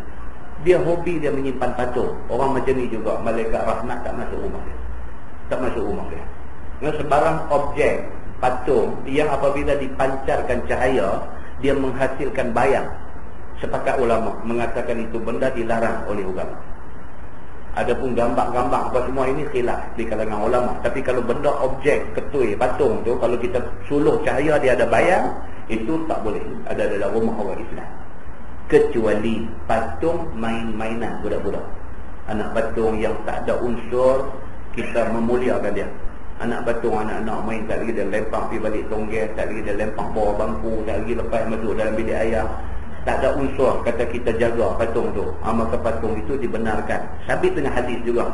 Dia hobi dia menyimpan patung. Orang macam ni juga, malaikat rahmat tak masuk rumah dia. Tak masuk rumah dia. Sebarang objek patung yang apabila dipancarkan cahaya, dia menghasilkan bayang. Sepakat ulama mengatakan itu benda dilarang oleh agama. Adapun gambar-gambar apa semua ini khilaf di kalangan ulama. Tapi kalau benda objek ketui patung tu, kalau kita suluh cahaya dia ada bayang, itu tak boleh ada dalam rumah orang Islam. Kecuali patung main-mainan budak-budak. Anak patung yang tak ada unsur kita memuliakan dia. Anak patung anak-anak main, tak lagi dia lempang pergi balik tonggeng, tak lagi dia lempang bawah bangku, tak lagi lepas masuk dalam bilik ayah. Tak ada unsur kata kita jaga patung tu. Maka patung itu dibenarkan. Sabit dengan hadis juga.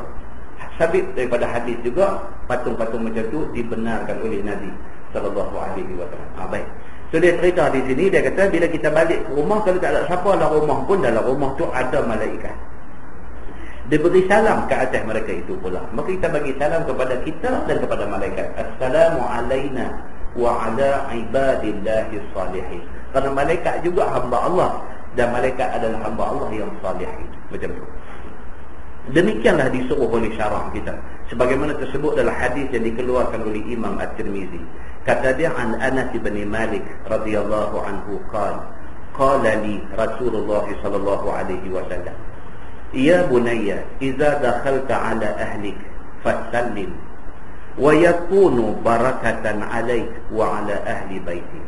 Sabit daripada hadis juga, patung-patung macam tu dibenarkan oleh Nabi sallallahu alaihi wasallam. Baik. So dia cerita di sini, dia kata bila kita balik ke rumah, kalau tak ada siapa dalam rumah pun, dalam rumah tu ada malaikat. Dia beri salam ke atas mereka itu pula. Maka kita bagi salam kepada kita dan kepada malaikat. Assalamu alaina wa ala ibadillahi salihin. Kerana malaikat juga hamba Allah, dan malaikat adalah hamba Allah yang salih. Macam tu. Demikianlah disuruh oleh syarah kita. Sebagaimana tersebut dalam hadis yang dikeluarkan oleh Imam At-Tirmizi. Kata dia an Anas bin Malik radhiyallahu anhu qala li Rasulullah sallallahu alaihi wasallam, ya bunayya, idza dakhalta ala ahlik fasallim wa yakunu barakatan alaik wa ala ahli baitik.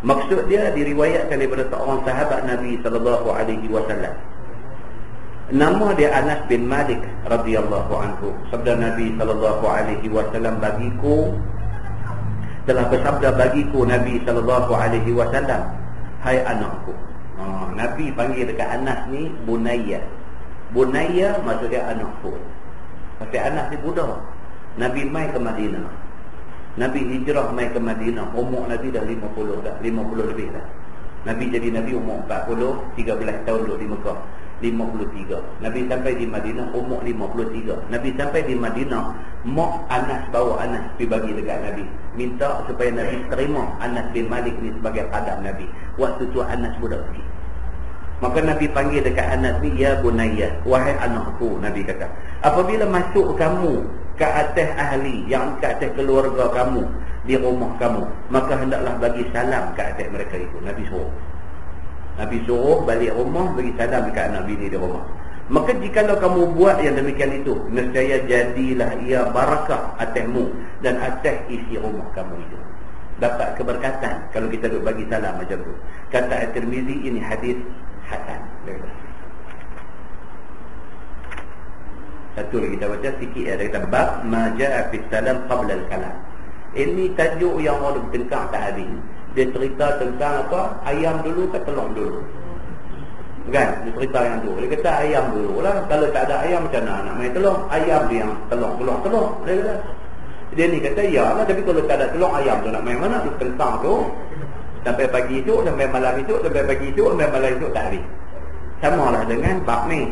Maksud dia diriwayatkan daripada seorang sahabat Nabi sallallahu alaihi wasallam. Nama dia Anas bin Malik radhiyallahu anhu. Sabda Nabi sallallahu alaihi wasallam, telah bersabda bagiku Nabi sallallahu alaihi wasallam, hai anakku. Nabi panggil dekat Anas ni bunayya. Bunayya maksud dia anakku. Tapi Anas ni budak. Nabi mai ke Madinah. Nabi hijrah mai ke Madinah. Umur Nabi dah 50 dah, 50 lebih dah. Nabi jadi Nabi umur 40, 13 tahun duduk di Mekah, 53. Nabi sampai di Madinah umur 53. Nabi sampai di Madinah, mak Anas bawa Anas pergi bagi dekat Nabi, minta supaya Nabi terima Anas bin Malik ni sebagai qadam Nabi. Waktu tu Anas budak kecil. Maka Nabi panggil dekat Anas ni, ya bunayya, wahai anakku. Nabi kata, apabila masuk kamu ke atas ahli, yang ke atas keluarga kamu di rumah kamu, maka hendaklah bagi salam ke atas mereka itu. Nabi suruh balik rumah bagi salam dekat anak bini di rumah. Maka jikalau kamu buat yang demikian itu, nescaya jadilah ia barakah atasmu dan atas isi rumah kamu itu. Dapat keberkatan kalau kita duk bagi salam macam tu. Kata At-Tirmizi, ini hadis hasan. Satu lagi kita baca sikit ya. Dia kata bab ma jaa fi salam qabla al-kalam. Ini tajuk yang orang bertengkar tak habis. Dia cerita tentang apa? Ayam dulu ke telur dulu? Kan? Dia cerita yang tu. Dia kata ayam dulu lah. Kalau tak ada ayam macam mana nak main telur? Ayam dia yang telur. Dia kata. Dia ni kata ya lah. Tapi kalau tak ada telur, ayam tu nak main mana? Dia tentang tu. Sampai pagi itu, sampai malam itu, sampai pagi itu, sampai malam itu tak habis. Sama lah dengan bab ni.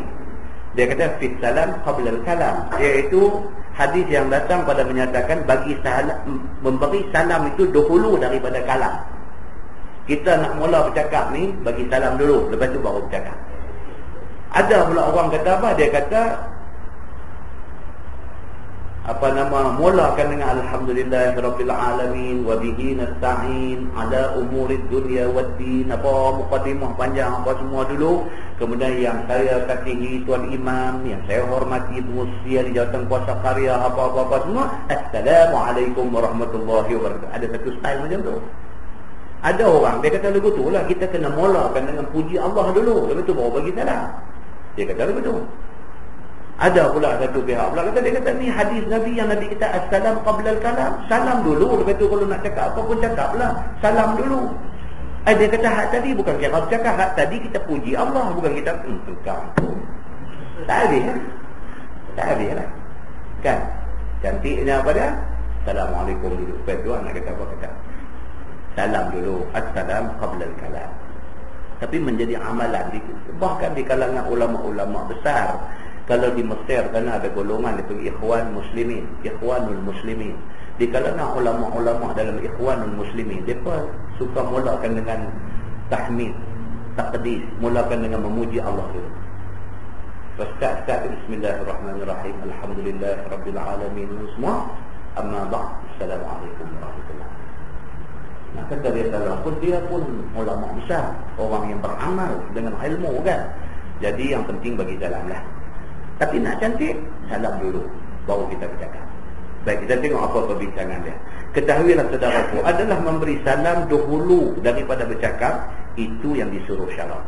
Dia kata fit salam qabla al-kalam, iaitu hadis yang datang pada menyatakan bagi salam, memberi salam itu dahulu daripada kalam. Kita nak mula bercakap ni, bagi salam dulu, lepas tu baru bercakap. Ada pula orang kata apa? Dia kata mulakan dengan alhamdulillahirabbil alamin wa bihi nasta'in ala umurid dunya waddin, mukadimah panjang apa semua dulu. Kemudian yang saya kasihi tuan imam, yang saya hormati pengusia di jawatan kuasa karya, apa-apa semua, assalamualaikum warahmatullahi wabarakatuh. Ada satu style macam tu. Ada orang dia kata lagu tu lah, kita kena mulakan dengan puji Allah dulu, lepas tu baru bagi salam. Dia kata lagu tu. Ada pula satu pihak pula kata, dia kata ni hadis Nabi yang Nabi kata assalam qabla al-kalam, salam dulu, lepas tu kalau nak cakap apa pun cakaplah, salam dulu. Dia kata hak tadi bukan kira bercakap, hak tadi kita puji Allah, bukan kita tengkang tu. Tak habis. Tak habis lah. Kan? Cantiknya apa dia? Assalamualaikum dulu. Tuan nak kata apa kata? Salam dulu. Assalam qabla al-kalam. Tapi menjadi amalan bahkan di kalangan ulama-ulama besar. Kalau di Mesir kerana ada golongan itu ikhwan muslimin, ikhwanul muslimin. Di kalangan ulama-ulama dalam ikhwanul muslimin, mereka suka mulakan dengan tahmid, taqdis, mulakan dengan memuji Allah dulu. Start bismillahirrahmanirrahim, alhamdulillah rabbil alamin, semua. Amma ba'd, assalamualaikum warahmatullahi wabarakatuh. Nah, kata dia salam pun, dia pun ulama besar, orang yang beramal dengan ilmu kan. Jadi yang penting bagi salam lah. Tapi nak cantik, salam dulu, baru kita bercakap. Baik, kita tengok apa perbincangan dia. Ketahuilah saudaraku, adalah memberi salam dahulu daripada bercakap, itu yang disuruh syarak.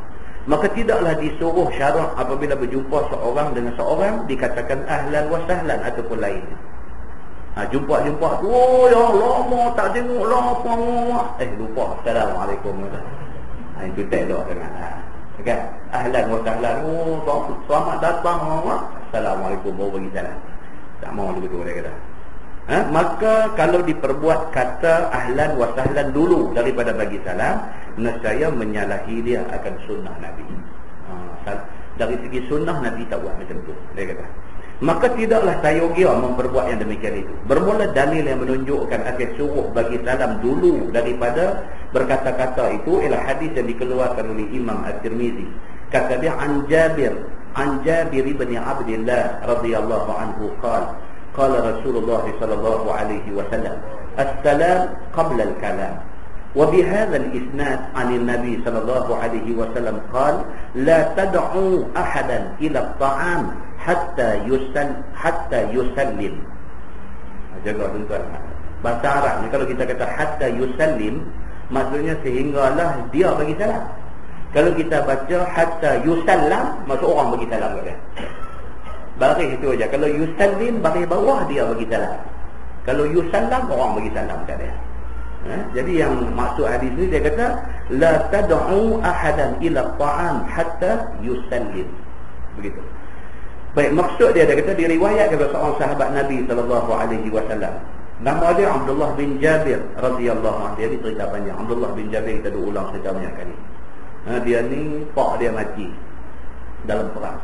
Maka tidaklah disuruh syarak apabila berjumpa seorang dengan seorang dikatakan ahlan wa sahlan ataupun lain. Jumpa tu, oh ya lama tak tengok lama. Lupa, assalamualaikum. Itu tak elok sangat. Kan? Ahlan wa sahlan, oh selamat datang. Assalamualaikum, baru bagi salam. Tak mau begitu dia kata. Maka kalau diperbuat kata ahlan wa sahlan dulu daripada bagi salam, nescaya menyalahi dia akan sunnah Nabi. Dari segi sunnah Nabi tak buat macam tu, dia kata. Maka tidaklah sayogia memperbuat yang demikian itu. Bermula dalil yang menunjukkan akan suruh bagi salam dulu daripada berkata-kata itu ialah hadis yang dikeluarkan oleh Imam At-Tirmizi. Kata dia an Jabir ibn Abdullah radhiyallahu anhu qala Rasulullah sallallahu alaihi wasallam as-salam qabla al-kalam. وبهذا الإسناد عن النبي صلى الله عليه وسلم قال لا تدعوا أحدا إلى الطعام حتى يسلم. Jaga tuan-tuan. Bahasa Arab ni kalau kita kata hatta yusallim, maksudnya sehinggalah dia bagi salam. Kalau kita baca hatta yusallam, maksud orang bagi salam kepada dia. Baris itu aja. Kalau yusallim, baris bawah dia bagi salam. Kalau yusallam, orang bagi salam kepada dia. Jadi yang maksud hadis ni dia kata la tad'u ahadan ila ta'am hatta yusallim. Begitu. Baik, maksud dia kata diriwayatkan oleh seorang sahabat Nabi sallallahu alaihi wasallam. Nama dia Abdullah bin Jabir radhiyallahu anhu. Dia cerita panjang. Abdullah bin Jabir kita dah ulang cerita banyak kali. Dia ni pak dia mati dalam perang.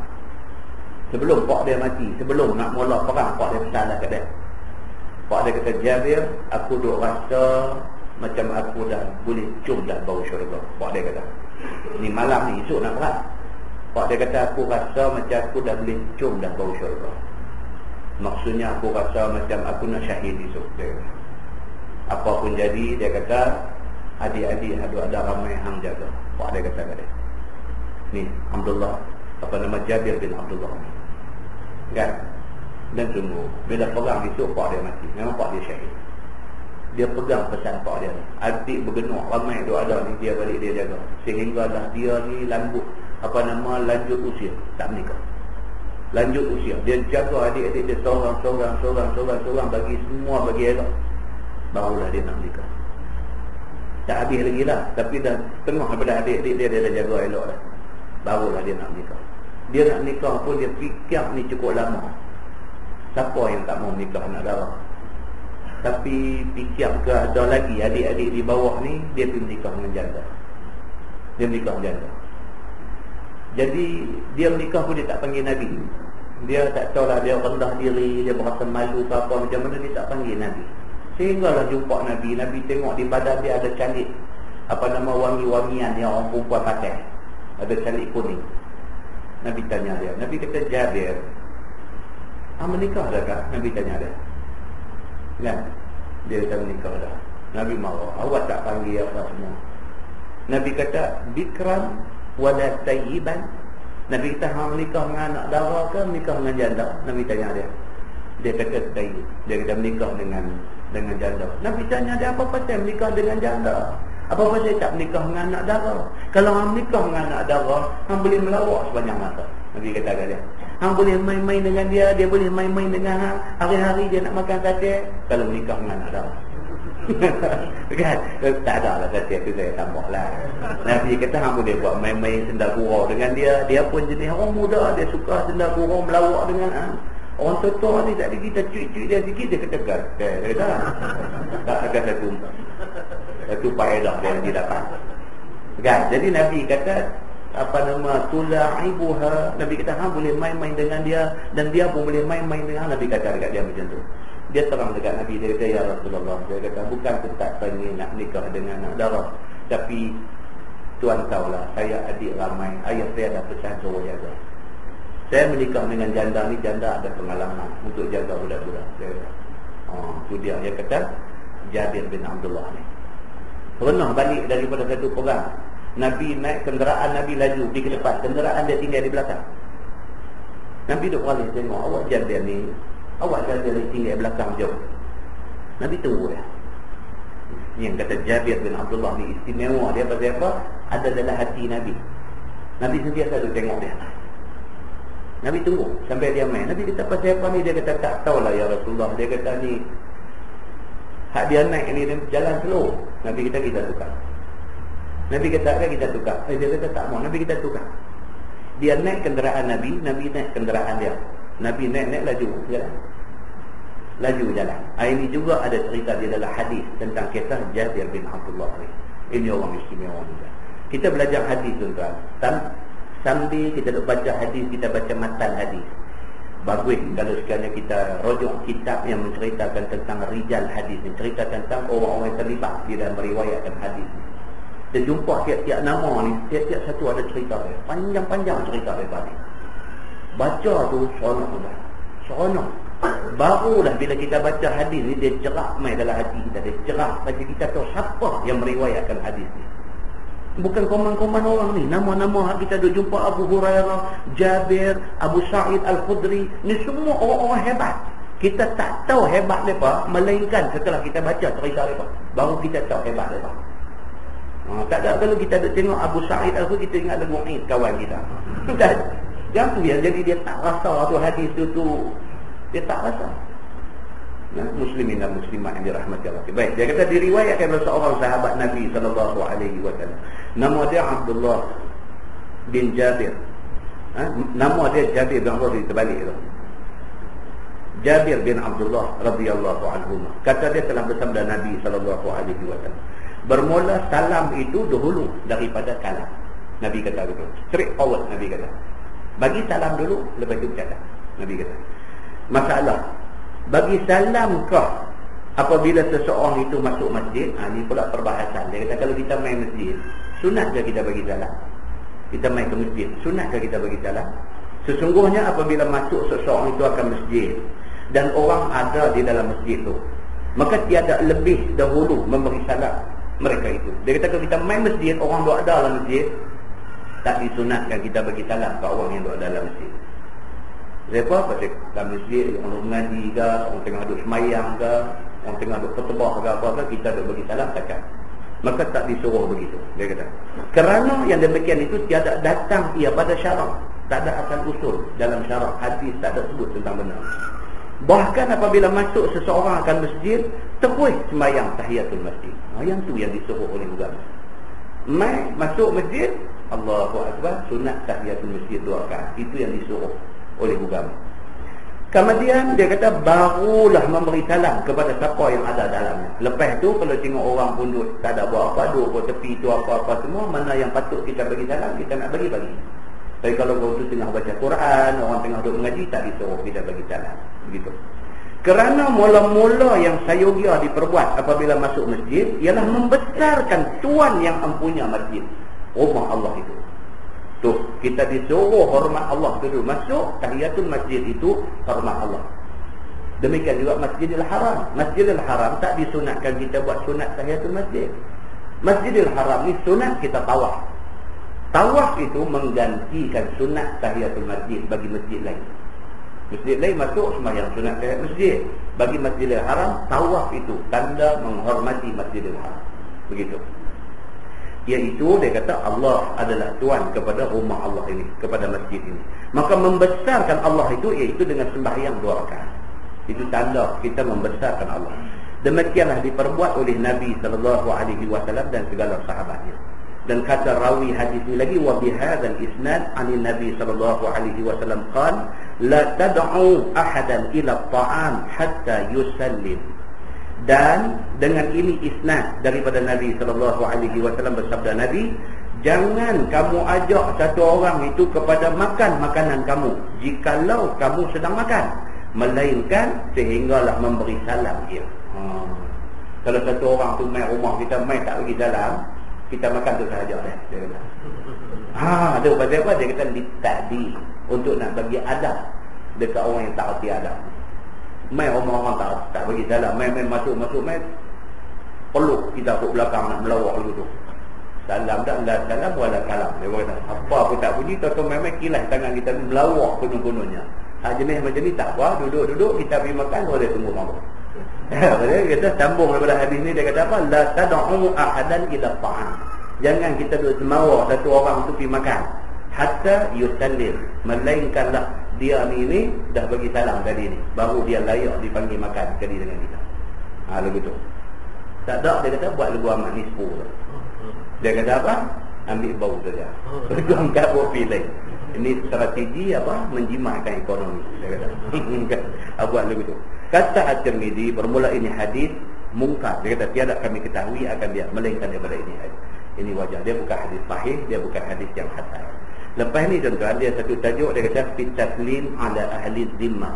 Sebelum pak dia mati, sebelum nak mula perang, pak dia pesan kat dia. Pak dia kata, Jabir, aku duk rasa macam aku dah boleh cium dah bau syurga. Pak dia kata, ni malam ni, esok nak perang. Pak dia kata, aku rasa macam aku dah boleh cium dah bau syurga. Maksudnya aku rasa macam aku nak syahid esok. Dia kata, apa pun jadi, dia kata, adik-adik ada ramai hang jaga. Pak dia kata kat dia, ni Abdullah, apa nama Jabir bin Abdullah ni, kan? Dan sungguh bila perang esok pak dia mati, memang pak dia syahid. Dia pegang pesan pak dia ni. Adik bergenuk ramai tu ada ni, dia balik dia jaga. Sehinggalah dia ni lanjut usia, tak menikah. Lanjut usia, dia jaga adik-adik dia seorang bagi semua bagi elok. Barulah dia nak menikah. Tak habis lagi lah, tapi dah tengah daripada adik-adik dia dah jaga elok dah. Barulah dia nak menikah. Dia nak nikah pun dia fikir ni cukup lama. Siapa yang tak mau nikah anak darah? Tapi fikir ke ada lagi adik-adik di bawah ni, dia pergi menikah dengan janda. Dia menikah janda. Jadi dia menikah pun dia tak panggil Nabi. Dia tak tahulah, dia rendah diri, dia berasa malu ke apa, macam mana dia tak panggil Nabi. Sehinggalah jumpa Nabi. Nabi tengok di badan dia ada calit, apa nama, wangi-wangian yang orang perempuan pakai. Ada calit kuning. Nabi tanya dia. Nabi kata, Jabir, menikah dah kah? Nabi tanya dia. Kan? Dia kata menikah dah. Nabi marah. Awak tak panggil apa semua. Nabi kata, bikran wala tayyiban. Nabi kata, hang menikah dengan anak dara ke menikah dengan janda? Nabi tanya dia. Dia kata tayyib. Dia kata menikah dengan janda. Nabi tanya dia, apa pasal menikah dengan janda? Apa pasal tak menikah dengan anak dara? Kalau hang menikah dengan anak dara, hang boleh melawak sepanjang masa. Nabi kata kat dia, hang boleh main-main dengan dia, dia boleh main-main dengan hang. Hari-hari dia nak makan sate. Kalau menikah dengan anak dara, kan? Tak ada lah sate tu, saya tambah lah. Nabi kata hang boleh buat main-main senda gurau dengan dia. Dia pun jenis orang muda, dia suka senda gurau, melawak dengan hang. Orang tua ni tak ada, kita cuit-cuit dia sikit, dia kata gatal. Dia kata tak ada satu faedah yang dia dapat. Kan? Jadi Nabi kata tulaibuha. Nabi kata hang boleh main-main dengan dia, dan dia pun boleh main-main dengan. Nabi kata dekat dia macam tu. Dia terang dekat Nabi, dia kata ya Rasulullah, dia kata bukan aku tak pengen nak nikah dengan anak darah, tapi tuan tahulah saya adik ramai, ayah saya dah pesan suruh jaga. Saya menikah dengan janda ni, janda ada pengalaman untuk jaga budak-budak. Itu dia kata Jabir bin Abdullah ni pernah balik daripada satu perang. Nabi naik kenderaan, Nabi laju pergi ke depan, kenderaan dia tinggal di belakang. Nabi duduk balik tengok, awak Jabir ni tinggal di belakang jauh. Nabi tunggu dia. Yang kata Jabir bin Abdullah ni istimewa dia pasal apa? Ada dalam hati Nabi. Nabi sentiasa duduk tengok dia. Nabi tunggu sampai dia main. Nabi kata pasal apa ni? Dia kata tak tahulah ya Rasulullah. Dia kata ni hak dia naik ni dia jalan slow. Nabi kata kita tukar. Nabi kata kita tukar. Dia kata tak mau. Nabi kita tukar. Dia naik kenderaan Nabi, Nabi naik kenderaan dia. Nabi naik laju jalan. Laju jalan. Ini juga ada cerita di dalam hadis tentang kisah Jabir bin Abdullah ni. Ini orang istimewa juga. Kita belajar hadis tuan-tuan. Sambil kita baca hadis, kita baca matan hadis. Bagus kalau sekiranya kita rujuk kitab yang menceritakan tentang rijal hadis, menceritakan tentang orang-orang yang terlibat di dalam meriwayatkan hadis. Dia jumpa tiap-tiap nama ni, tiap-tiap satu ada cerita dia. Panjang-panjang cerita dia tadi. Baca tu seronok. Barulah bila kita baca hadis ni, dia jerak mai dalam hati kita. Dia jerak bagi kita tahu siapa yang meriwayatkan hadis ni. Bukan koman-koman orang ni. Nama-nama kita duk jumpa Abu Hurairah, Jabir, Abu Sa'id Al-Khudri. Ni semua orang-orang hebat. Kita tak tahu hebat mereka, melainkan setelah kita baca cerita mereka, baru kita tahu hebat mereka. Tak ada kalau kita duk tengok Abu Sa'id Al-Khudri, kita ingat lagu Eid kawan kita. Yang tu ya, jadi dia tak rasa tu hadis tu dia tak rasa. Muslimin dan muslimat yang dirahmati Allah. Baik, dia kata diriwayatkan oleh seorang sahabat Nabi sallallahu alaihi wasallam. Nama dia Abdullah bin Jabir. Nama dia Jabir bin Abdullah, terbalik tu. Jabir bin Abdullah radhiyallahu anhu. Kata dia telah bersabda Nabi sallallahu alaihi wasallam. Bermula salam itu dahulu daripada kalam. Nabi kata begitu. Straight forward Nabi kata. Bagi salam dulu, lepas itu bercakap. Nabi kata. Masalah, bagi salam kah apabila seseorang itu masuk masjid? Ini pula perbahasan. Dia kata kalau kita main masjid, sunat ke kita bagi salam? Kita main ke masjid, sunat ke kita bagi salam? Sesungguhnya apabila masuk seseorang itu akan masjid dan orang ada di dalam masjid itu, maka tiada lebih dahulu memberi salam mereka itu. Dia kata kalau kita main masjid, orang duduk ada dalam masjid, tak disunatkan kita bagi salam ke orang yang duduk dalam masjid. Sebab pasal dalam masjid orang mengaji ke, orang tengah duduk semayang ke, orang tengah duduk khutbah ke apa ke, kita duduk bagi salam takkan. Maka tak disuruh begitu. Dia kata kerana yang demikian itu tiada datang ia pada syarak. Tak ada asal usul dalam syarak, hadis tak ada sebut tentang benar. Bahkan apabila masuk seseorang akan masjid, terus sembahyang tahiyatul masjid. Yang tu yang disuruh oleh agama. Masuk masjid, Allahu Akbar, sunat tahiyatul masjid 2 rakaat. Itu yang disuruh oleh agama. Kemudian dia kata barulah memberi salam kepada siapa yang ada dalamnya. Lepas tu kalau tengok orang pun duduk tak ada buat apa, duduk kat tepi tu apa-apa semua, mana yang patut kita bagi salam, kita nak bagi. Tapi kalau orang tu tengah baca Quran, orang tengah duduk mengaji, tak disuruh kita bagi salam. Begitu. Kerana mula-mula yang sayogia diperbuat apabila masuk masjid ialah membesarkan tuan yang empunya masjid, rumah Allah itu. Tuh, kita disuruh hormat Allah dulu. Masuk tahiyatul masjid itu hormat Allah. Demikian juga Masjidil Haram. Masjidil Haram tak disunatkan kita buat sunat tahiyatul masjid. Masjidil Haram ni sunat kita tawaf. Tawaf itu menggantikan sunat tahiyatul masjid bagi masjid lain. Masjid lain masuk sembahyang sunat tahiyatul masjid. Bagi Masjidil Haram, tawaf itu tanda menghormati Masjidil Haram. Begitu. Iaitu dia kata Allah adalah tuan kepada rumah Allah ini, kepada masjid ini. Maka membesarkan Allah itu iaitu dengan sembahyang 2 rakaat. Itu tanda kita membesarkan Allah. Demikianlah diperbuat oleh Nabi sallallahu alaihi wasallam dan segala sahabatnya. Dan kata rawi hadis ini lagi, wa bihadzal isnad anin nabi sallallahu alaihi wasallam qala la tad'u ahadan ila at-ta'am hatta yusallim. Dan dengan ini isnad daripada Nabi sallallahu alaihi wasallam, bersabda Nabi, jangan kamu ajak satu orang itu kepada makan makanan kamu jikalau kamu sedang makan, melainkan sehinggalah memberi salam dia. Kalau satu orang tu mai rumah kita, mai tak bagi salam, kita makan tu sahaja dia kata. Ada pasal apa? Dia kata litadi, untuk nak bagi adab dekat orang yang tak reti adab. Mai rumah orang tak bagi salam, mai masuk mai peluk kita kat belakang nak melawak dulu tu. Salam tak, la salam wala kalam. Dia kata apa pun tak bunyi, tuan-tuan mai kilas tangan kita melawak penuh-penuhnya. Jenis macam ni tak apa, duduk kita pergi makan, boleh tunggu makan. Dia kata sambung daripada hadis ni, dia kata apa? La tad'u ahadan ila ta'am. Jangan kita duduk semawa satu orang tu pergi makan hatta yusallim, melainkanlah dia ni dah bagi salam tadi ni, baru dia layak dipanggil makan sekali dengan kita. Lagu tu. Tak ada, dia kata buat lagu amat nisfu. Dia kata apa? Ambil bau saja. Lagu angkat kopi lain. Ini strategi apa? Menjimatkan ekonomi. Dia kata. Buat lagu tu. Kata At-Tirmidzi, bermula ini hadis mungkar. Dia kata tiada kami ketahui akan dia, melainkan daripada ini hadis. Ini wajah dia bukan hadis sahih, dia bukan hadis yang hasan. Lepas ni tuan-tuan, dia satu tajuk, dia kata fit taslim ala ahli zimmah.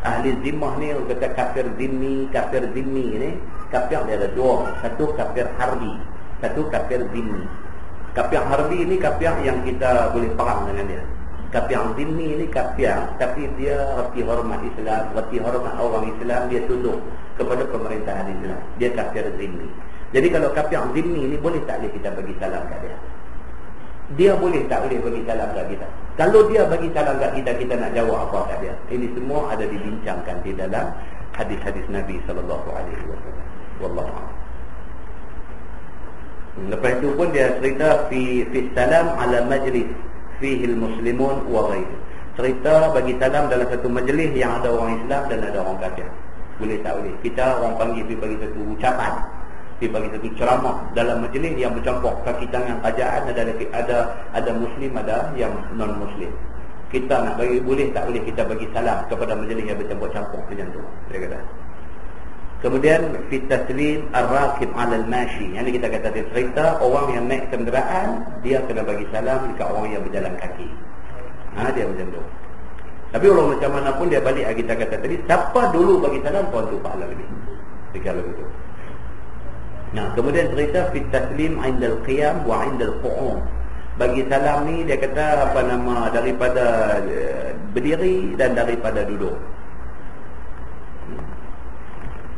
Ahli zimmah ni orang kata kafir zimmi ni, kafir dia ada dua. Satu kafir harbi, satu kafir zimmi. Kafir harbi ni kafir yang kita boleh perang dengan dia. Kafir zimmi ni kafir tapi dia reti hormat Islam, reti hormat orang Islam, dia tunduk kepada pemerintahan Islam. Dia kafir zimmi. Jadi kalau kafir zimmi ni boleh tak boleh kita bagi salam kat dia? Dia boleh tak boleh bagi salam kat kita? Kalau dia bagi salam kat kita, kita nak jawab apa kat dia? Ini semua ada dibincangkan di dalam hadis-hadis Nabi sallallahu alaihi wasallam. Wallahu a'lam. Lepas itu pun dia cerita fi salam ala majlis fihi al-muslimun wa ghairu. Cerita bagi salam dalam satu majlis yang ada orang Islam dan ada orang kafir. Boleh tak boleh? Kita orang panggil pergi bagi satu ucapan, pergi bagi satu ceramah dalam majlis yang bercampur kaki tangan kerajaan, ada muslim, ada yang non muslim. Kita nak bagi, boleh tak boleh kita bagi salam kepada majlis yang bercampur-campur macam tu, dia kata. Kemudian fi taslim ar-rakib 'ala al-mashi. Yang kita kata dia cerita orang yang naik kenderaan, dia kena bagi salam dekat orang yang berjalan kaki. Dia macam tu. Tapi orang macam mana pun dia balik kita kata tadi, siapa dulu bagi salam tuan tu pahala lebih. Kalau begitu. Kemudian cerita fi taslim 'inda al-qiyam wa 'inda al-qu'ud. Bagi salam ni dia kata daripada berdiri dan daripada duduk.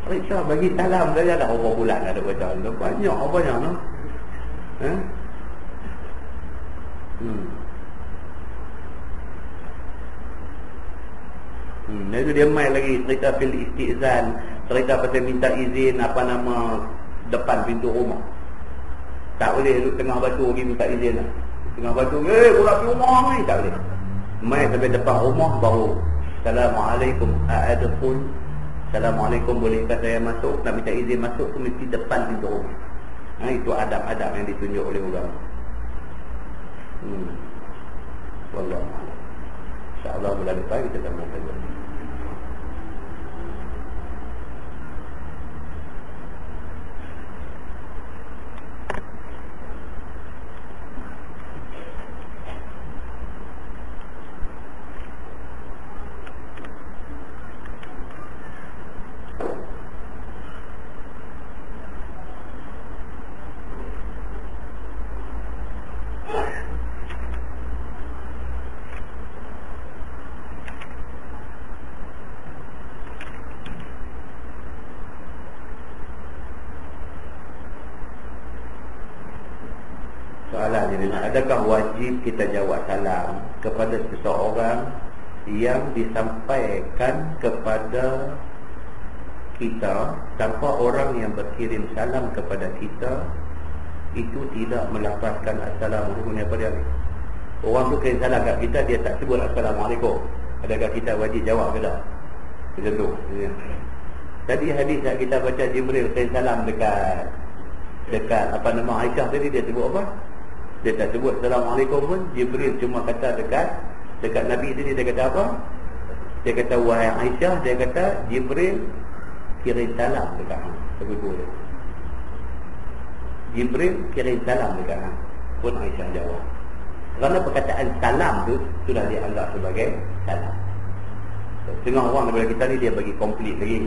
Cerita bagi salam saja dah berapa bulan ada baca. Banyak no. Itu dia mai lagi cerita fil istizan, cerita pasal minta izin depan pintu rumah. Tak boleh duduk tengah batu pergi minta izin lah. Tengah batu, pula pergi rumah ni, tak boleh. Mai sampai depan rumah baru Assalamualaikum a'adkhul. Assalamualaikum, bolehkah saya masuk? Nak minta izin masuk tu mesti depan pintu rumah. Itu adab-adab yang ditunjuk oleh ulama. Wallahu a'lam. InsyaAllah bulan depan kita sambung lagi. Adakah wajib kita jawab salam kepada seseorang yang disampaikan kepada kita tanpa orang yang berkirim salam kepada kita itu tidak melafazkan Assalamualaikum apa dia ni? Orang tu kirim salam kat kita, dia tak sebut Assalamualaikum. Adakah kita wajib jawab ke tak? Macam tu. Tadi hadis yang kita baca, Jibril kirim salam dekat Aisyah tadi, dia sebut apa? Dia tak sebut Assalamualaikum pun. Jibril cuma kata dekat Nabi sini, dia kata apa? Dia kata, wahai Aisyah, dia kata Jibril kirim salam dekat hang. Begitu dia. Jibril kirim salam dekat hang. Pun Aisyah jawab. Kerana perkataan salam tu sudah dianggap sebagai salam. Setengah orang daripada kita ni dia bagi komplit lagi.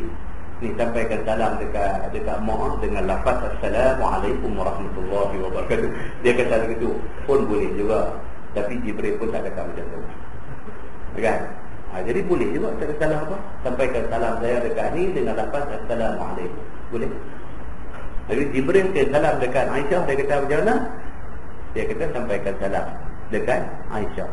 Ni sampaikan salam dekat mak dengan lafaz Assalamualaikum warahmatullahi wabarakatuh. Dia kata begitu pun boleh juga. Tapi Jibril pun tak kata macam tu. Kan? Jadi boleh juga tak kata salah apa? Sampaikan salam saya dekat ni dengan lafaz Assalamualaikum. Boleh? Jadi Jibril ke salam dekat Aisyah, dia kata macam mana? Dia kata sampaikan salam dekat Aisyah.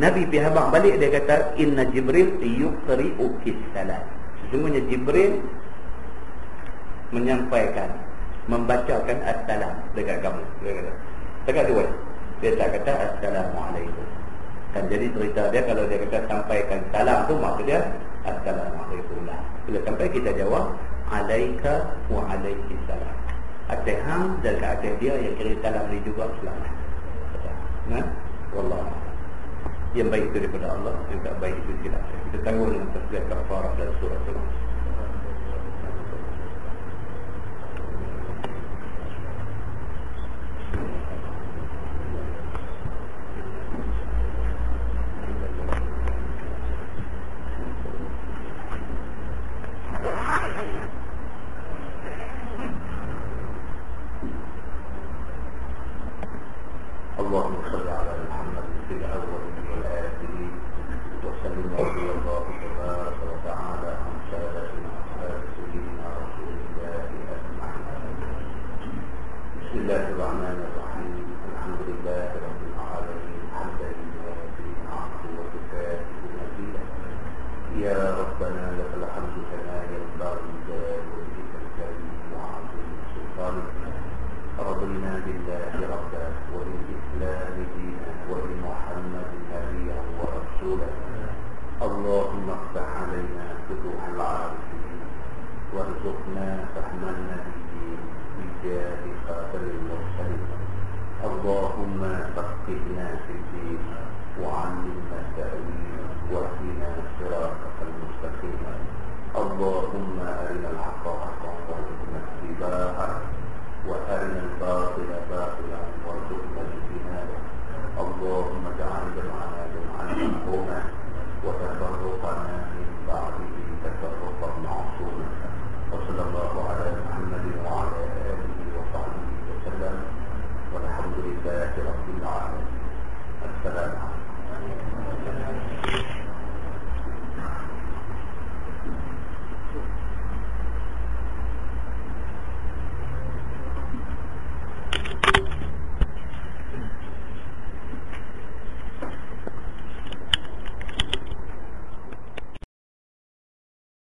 Nabi pihak balik, dia kata inna Jibril yuqri'ukis salam. Sesungguhnya Jibril menyampaikan, membacakan assalam dekat kamu. Dia kata dekat dua. Dia tak kata Assalamualaikum. Kan jadi cerita dia, kalau dia kata sampaikan salam tu maksud dia Assalamualaikum lah. Bila sampai kita jawab alaika wa alaikis salam. Atas hang dan ke atas dia yang kirim salam ni juga selamat. Nah, wallahu a'lam. Yang baik itu daripada Allah, yang tak baik itu silap. Kita tanggung dengan tasbih kafarah dan surah surah. اللهم صل على محمد في الأولين والآخرين وسلم رضي الله تبارك وتعالى عن سادتنا وأصحاب سيدنا رسول الله أجمعين. بسم الله الرحمن الرحيم. الحمد لله رب العالمين حمدا يوافي نعمه وكفاته مزيدا. يا ربنا لك الحمد كما ينبغي لوجهك الكريم وعظيم سلطانك. رضينا بالله ربا وبالإسلام دينا وبمحمد نبيا ورسولا. اللهم افتح علينا فتوح العارفين وارزقنا فهم النبيين بجاه خاتم المرسلين. اللهم فقهنا في الدين وعلمنا التأويل واهدنا صراطك المستقيم. اللهم أرنا الحق حقا وارزقنا اتباعه وأرنا الباطل باطلا وارزقنا اجتنابه. اللهم اجعل جمعنا جمعا مرحوما وتفرقنا من